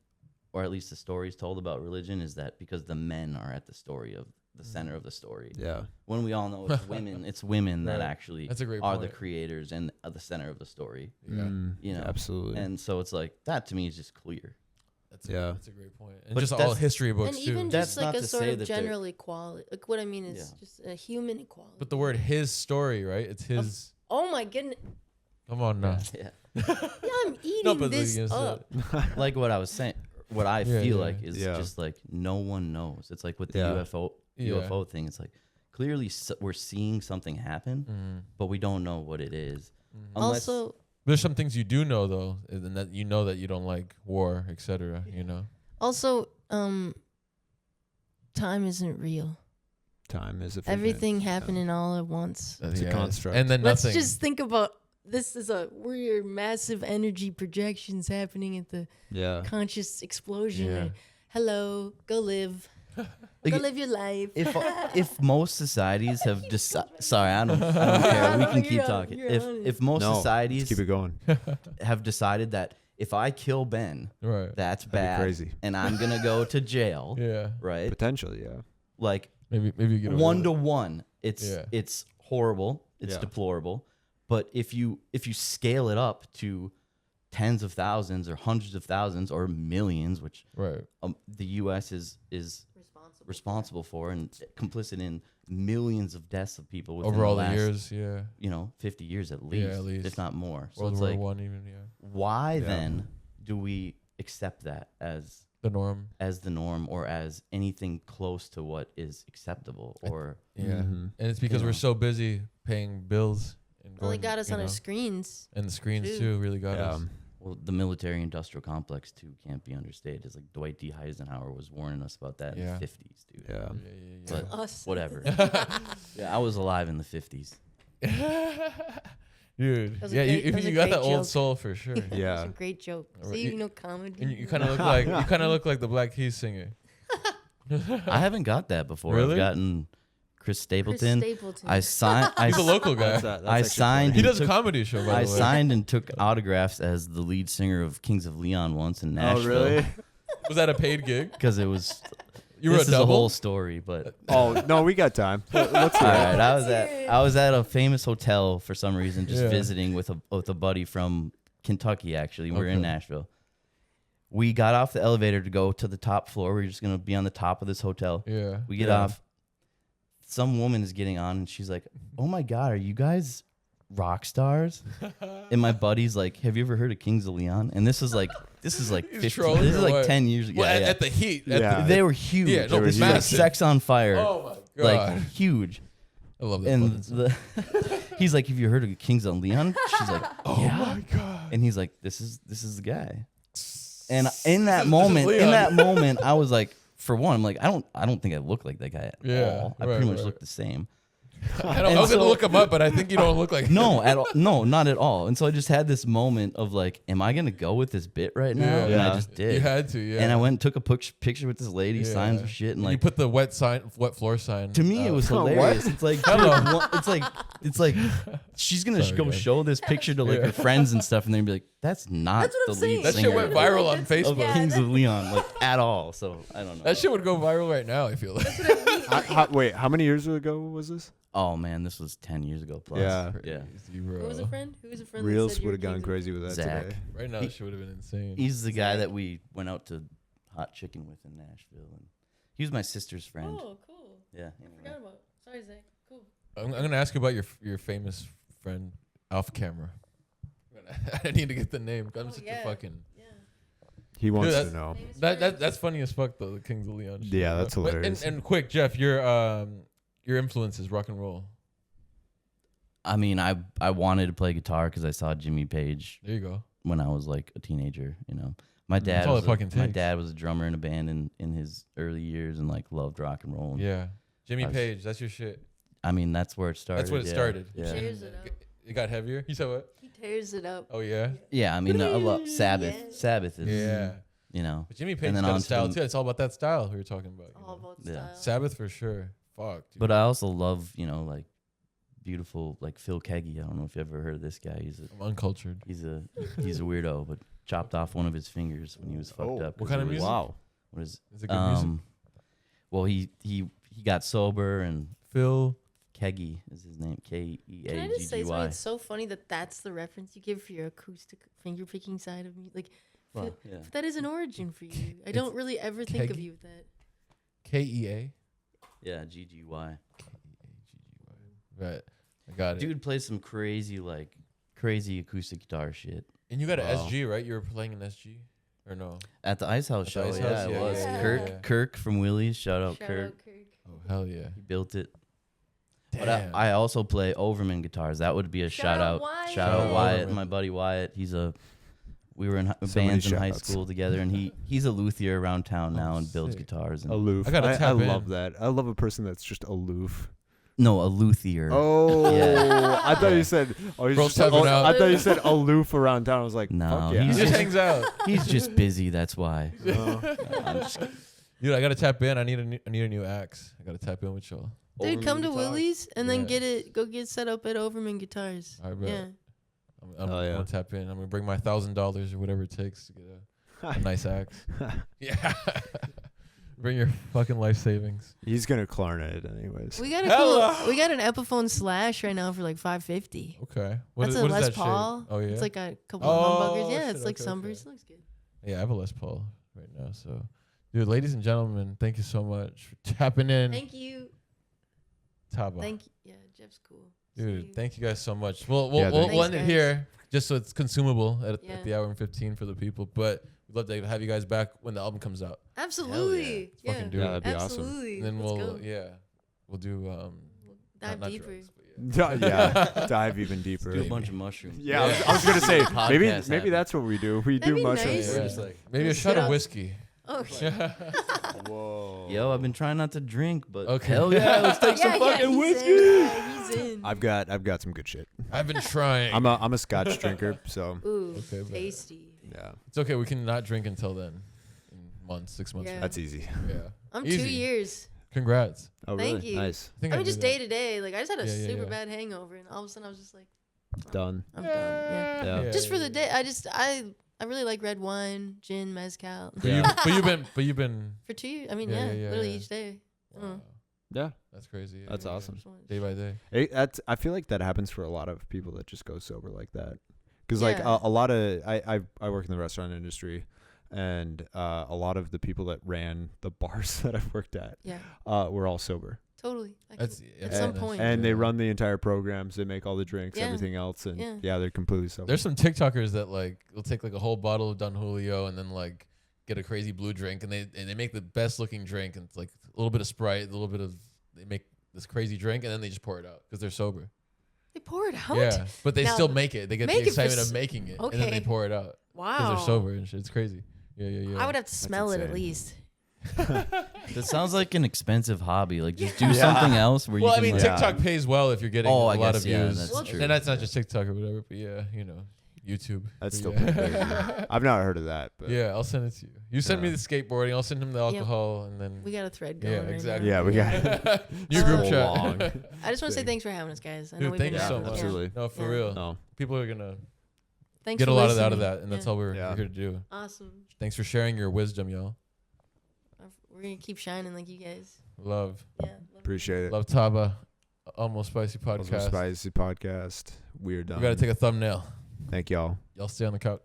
or at least the stories told about religion, is that because the men are at the story of the center of the story. Yeah, When we all know it's women, it's women that Right. actually That's a great are point. the creators and at the center of the story. Yeah. You know, absolutely. And so it's like that to me is just clear. That's a great point. And But just all that's- history books And too. even That's just like not a to sort say of that they're- general equality. Like what I mean is Yeah. just a human equality. But the word his story, right? It's his. Oh my goodness. Come on now. Yeah. Yeah, I'm eating No, but this like you up. said- Like what I was saying, what I Yeah, feel yeah. like is Yeah. just like no one knows. It's like with the Yeah. UFO thing. It's like clearly we're seeing something happen, Mhm. but we don't know what it is. Mhm. Unless- Also, There's some things you do know though, and that you know that you don't like war, etc. You know. also, time isn't real. Time is a figment. Everything happening all at once. It's a construct. And then Let's nothing. just think about this is a weird massive energy projections happening at the Yeah. conscious explosion. Yeah. and hello, go live. Like, Go live your life. if most societies have decided, sorry, I don't care. We can keep You're on- talking. you're If on it. if most No, let's societies keep it going. have decided that if I kill Ben, Right. that's That'd bad, be crazy. and I'm gonna go to jail, Yeah. right? Potentially, yeah. Like Maybe you get away one with to it. one, it's Yeah. it's horrible, it's Yeah. deplorable. But if you scale it up to tens of thousands or hundreds of thousands or millions, which Right. the U.S. is responsible for and complicit in millions of deaths of people within Over all the last, years, yeah. 50 years at Yeah, least, at least. if not more. So World it's War like, One, even why Yeah. then do we accept that as the norm. the norm or as anything close to what is acceptable? Or Yeah. Mhm. And it's because You we're know. so busy paying bills and Well, they going, got us you on our know, screens. and the screens too. too really got Yeah. us. well, the military-industrial complex too can't be understated. It's like Dwight D. Eisenhower was warning us about that in Yeah. the 50s, dude. Yeah. But Us. whatever. Yeah, I was alive in the 50s. Dude, That was a yeah, great- that was you a got that great old joke. soul for sure. That's Yeah. a great joke. Alright, See, you- you know comedy. And you kind of look like the Black Keys singer. I haven't got that before. Really? I've gotten Chris Chris Stapleton. Stapleton. I signed. He's a local guy. I signed. He and does a took- comedy show, by I the way. signed and took autographs as the lead singer of Kings of Leon once in Nashville. Oh, really? Was that a paid gig? Because it was You were this a is a whole double? story, but Oh no, we got time. Let's all hear it. right. I was at a famous hotel for some reason, just Yeah. visiting with a buddy from Kentucky. Actually, we were in Okay. Nashville. We got off the elevator to go to the top floor. We were just gonna be on the top of this hotel. Yeah. We get Yeah. off. Some woman is getting on, and she's like, "Oh my God, are you guys rock stars?" And my buddy's like, "Have you ever heard of Kings of Leon?" And this is like He's 15. trolling This is or like what? 10 years ago. Well, Yeah, at the heat. Yeah. they were huge. Yeah, no, They were This was like massive. Sex on Fire. Oh my god. Like huge. I love that. And fucking song. he's like, "Have you heard of Kings of Leon?" She's like, Oh "Yeah." my god. And he's like, "This is the guy." And in This that is moment, Leon. I was like, for one, I'm like, I don't think I look like that guy at Yeah, all. I right, pretty much right. look the same. I And was gonna so- look him up, but I think you don't look like No, at all. No, not at all. And so I just had this moment of like, am I gonna go with this bit right now? Yeah. And I Yeah. just did. You had to, yeah. And I went and took a picture with this lady, Yeah. signed some shit, and you like, put the wet floor sign. to me, it was What? hilarious. It's like, Hello. it's like she's gonna Sorry, go guys. show this picture to like Yeah. her friends and stuff, and they'd be like, "That's not That's what I'm the lead saying. That singer shit went viral on of Facebook. Yeah. Kings of Leon, like at all." So I don't know. That shit would go viral right now. I feel like. Wait, how many years ago was this? Oh man, this was 10 years ago plus. Yeah. yeah. Crazy, bro. Who was a friend? Who was a friend? that Reels said you would were have gone Kings of- crazy with that Zach. today. Right now, that shit would have been insane. He's the guy Zach. that we went out to Hot Chicken with in Nashville, and he was my sister's friend. Oh, cool. Yeah. I Anyway. forgot about. Sorry, Zach. Cool. I'm gonna ask you about your famous friend Alpha Camera. I need to get the name. I'm Oh, such yeah. a fucking. Yeah. He wants that's- to know. Famous That friend. that's funny as fuck though. The Kings of Leon. Shit, Yeah, that's But- hilarious. And quick, Jeff, your influences rock and roll. I mean, I wanted to play guitar because I saw Jimmy Page There you go. when I was like a teenager. You know, my That's dad all was it fucking my takes. dad was a drummer in a band in his early years and like loved rock and roll. Yeah, Jimmy I was- Page. That's your shit. I mean, that's where it started. That's what it yeah. started. Yeah. Tears it up. It got heavier. You said what? He tears it up. Oh yeah. Yeah, I mean, I love Sabbath. Yeah. Sabbath is, Yeah. you know, But Jimmy Page then got on a to style the- too. It's all about that style we were talking about. you All know? about Yeah. style. Sabbath for sure. Fuck. Dude. but I also love, you know, like beautiful, like Phil Keggy. I don't know if you ever heard of this guy. I'm uncultured. He's a weirdo, but chopped off one of his fingers when he was fucked up. What 'cause kind it of was- music? Wow. What is Is it good music? Well, he got sober, and Phil. Keggy is his name. Keaggy. Can I just say something? It's so funny that that's the reference you give for your acoustic finger picking side of me. Like, Well, yeah. that is an origin for you. I It's don't really ever think of keggy? you with that. KEA. Yeah, GGY. Right. I got it. Dude plays some crazy acoustic guitar shit. And you got an Wow. SG, right? You were playing an SG, or no? At the Ice House At the show, Ice yeah, House? it Yeah, was. yeah, Kirk yeah. Kirk from Willie's, shout out Shout Kirk. out Kirk. Oh hell yeah. He built it. Damn. But I also play Overman guitars. That would be a Shout shout out out. Wyatt. Shout Shout out out Wyatt, Overman. my buddy Wyatt. We were in So many bands in high shout-outs. school together, and he's a luthier around town now and builds sick. guitars. And Aloof. I gotta tap in. love that. I love a person that's just aloof. no, a luthier. Oh, Yeah. I thought you said. Oh, he's Bro's just, tapping out. I thought you said aloof around town. I was like, No, fuck yeah. He he's just just- hangs out. He's just busy. That's why. Oh. I'm just Dude, I gotta tap in. I need a new axe. I gotta tap in with y'all. Dude, Overman come to guitars. Willie's and then Yeah. go get set up at Overman Guitars. I bet. Yeah. I'm Oh, yeah. gonna tap in. I'm gonna bring my $1,000 or whatever it takes to get a nice axe. Yeah. Bring your fucking life savings. He's gonna clarinet it anyways. We got Hello. we got an Epiphone Slash right now for like $550. Okay. That's a what is Les that Paul. shape? Oh yeah. It's like a couple Oh, of humbuckers. Yeah, shit, it's like okay, sunburst. okay. It looks good. Yeah, I have a Les Paul right now. So, dude, ladies and gentlemen, thank you so much for tapping in. Thank you. TABAH. Thank you. Yeah, Jeff's cool. Dude, See? thank you guys so much. We'll Yeah, we'll thanks, end it guys. here just so it's consumable at Yeah. the hour and 15 for the people. But we'd love to have you guys back when the album comes out. Absolutely. Let's fucking do Yeah, it. that'd be awesome. Absolutely. And then Let's we'll go. we'll do Dive not deeper. drugs, but yeah. Yeah, dive even deeper. Do a bunch of mushrooms. Yeah, I was gonna say Podcast maybe happening. that's what we do. We That'd do be mushrooms. nice. We're just like, Maybe a Let's shot sit of up. whiskey. Oh, whoa. Yo, I've been trying not to drink, but Okay. hell yeah, let's take some fucking he's whiskey. in. Yeah, he's in. I've got some good shit. I've been trying. I'm a Scotch drinker, so Ooh, Okay, but- tasty. yeah, It's okay. We can not drink until then. In months, 6 months. Yeah. from that's easy. now. Yeah. I'm Easy. 2 years. Congrats. Oh, Thank really? you. Nice. I think I mean, do just that. day to day. Like, I just had a Yeah, yeah, super yeah. bad hangover, and all of a sudden I was just like, Done. I'm done. Yeah. Yeah. Just for the day. I I really like red wine, gin, mezcal. But you've been For 2 years. I mean, Yeah, yeah, yeah, literally yeah. each day. wow, Yeah, that's crazy. Yeah, that's yeah, yeah. awesome. Day by day. I feel like that happens for a lot of people that just go sober like that. Because like Yeah. a lot of I work in the restaurant industry, and a lot of the people that ran the bars that I've worked at Yeah, were all sober. totally. That's At some point. And they run the entire programs, they make all the drinks, Yeah. everything else, and Yeah. yeah, they're completely sober. There's some TikTokers that like will take like a whole bottle of Don Julio and then like get a crazy blue drink, and they make the best looking drink, and it's like a little bit of Sprite, a little bit of, they make this crazy drink, and then they just pour it out because they're sober. They pour it out. Yeah, but they Now, still make it. They get the make it for excitement s- of making it, and then they Okay. pour it out because Wow. they're sober and shit. It's crazy. Yeah, yeah, yeah. I would have to smell it at insane. least. That sounds like an expensive hobby. Like just do Yeah. something else where Well, you I can mean, like, Yeah. TikTok pays well if you're getting Oh, a I lot guess, of yeah, views. that's true. And that's not just TikTok or whatever, but yeah, YouTube. That's But still yeah. pretty crazy. I've not heard of that, but Yeah, I'll send it to you. You send me Yeah. the skateboarding, I'll send him the alcohol, and then We got a thread going. yeah, right exactly. Yeah, we got new So group long. chat. I just want to say Thing. thanks for having us, guys. I know Dude, we've thank been you so Yeah, much. absolutely. No, for Yeah. real. no. People are gonna Thanks get for a lot of out of listening. that, and that's Yeah. all we're Yeah. here to do. Awesome. Thanks for sharing your wisdom, y'all. We're gonna keep shining like you guys. Love, Yeah. love Appreciate it. love TABAH, Almost Spicy Also podcast. Spicy podcast. We're done. We gotta take a thumbnail. Thank y'all. Y'all stay on the couch.